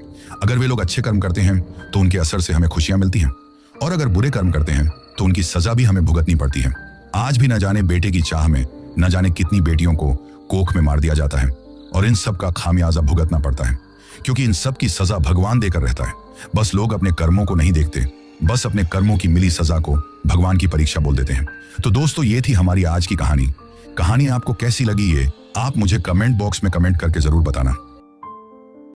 अगर वे लोग अच्छे कर्म करते हैं तो उनके असर से हमें खुशियां मिलती हैं, और अगर बुरे कर्म करते हैं तो उनकी सजा भी हमें भुगतनी पड़ती है। आज भी न जाने बेटे की चाह में न जाने कितनी बेटियों को कोख में मार दिया जाता है, और इन सब का खामियाजा भुगतना पड़ता है, क्योंकि इन सब की सजा भगवान देकर रहता है। बस लोग अपने कर्मों को नहीं देखते, बस अपने कर्मों की मिली सजा को भगवान की परीक्षा बोल देते हैं। तो दोस्तों, ये थी हमारी आज की कहानी। कहानी आपको कैसी लगी ये आप मुझे कमेंट बॉक्स में कमेंट करके जरूर बताना।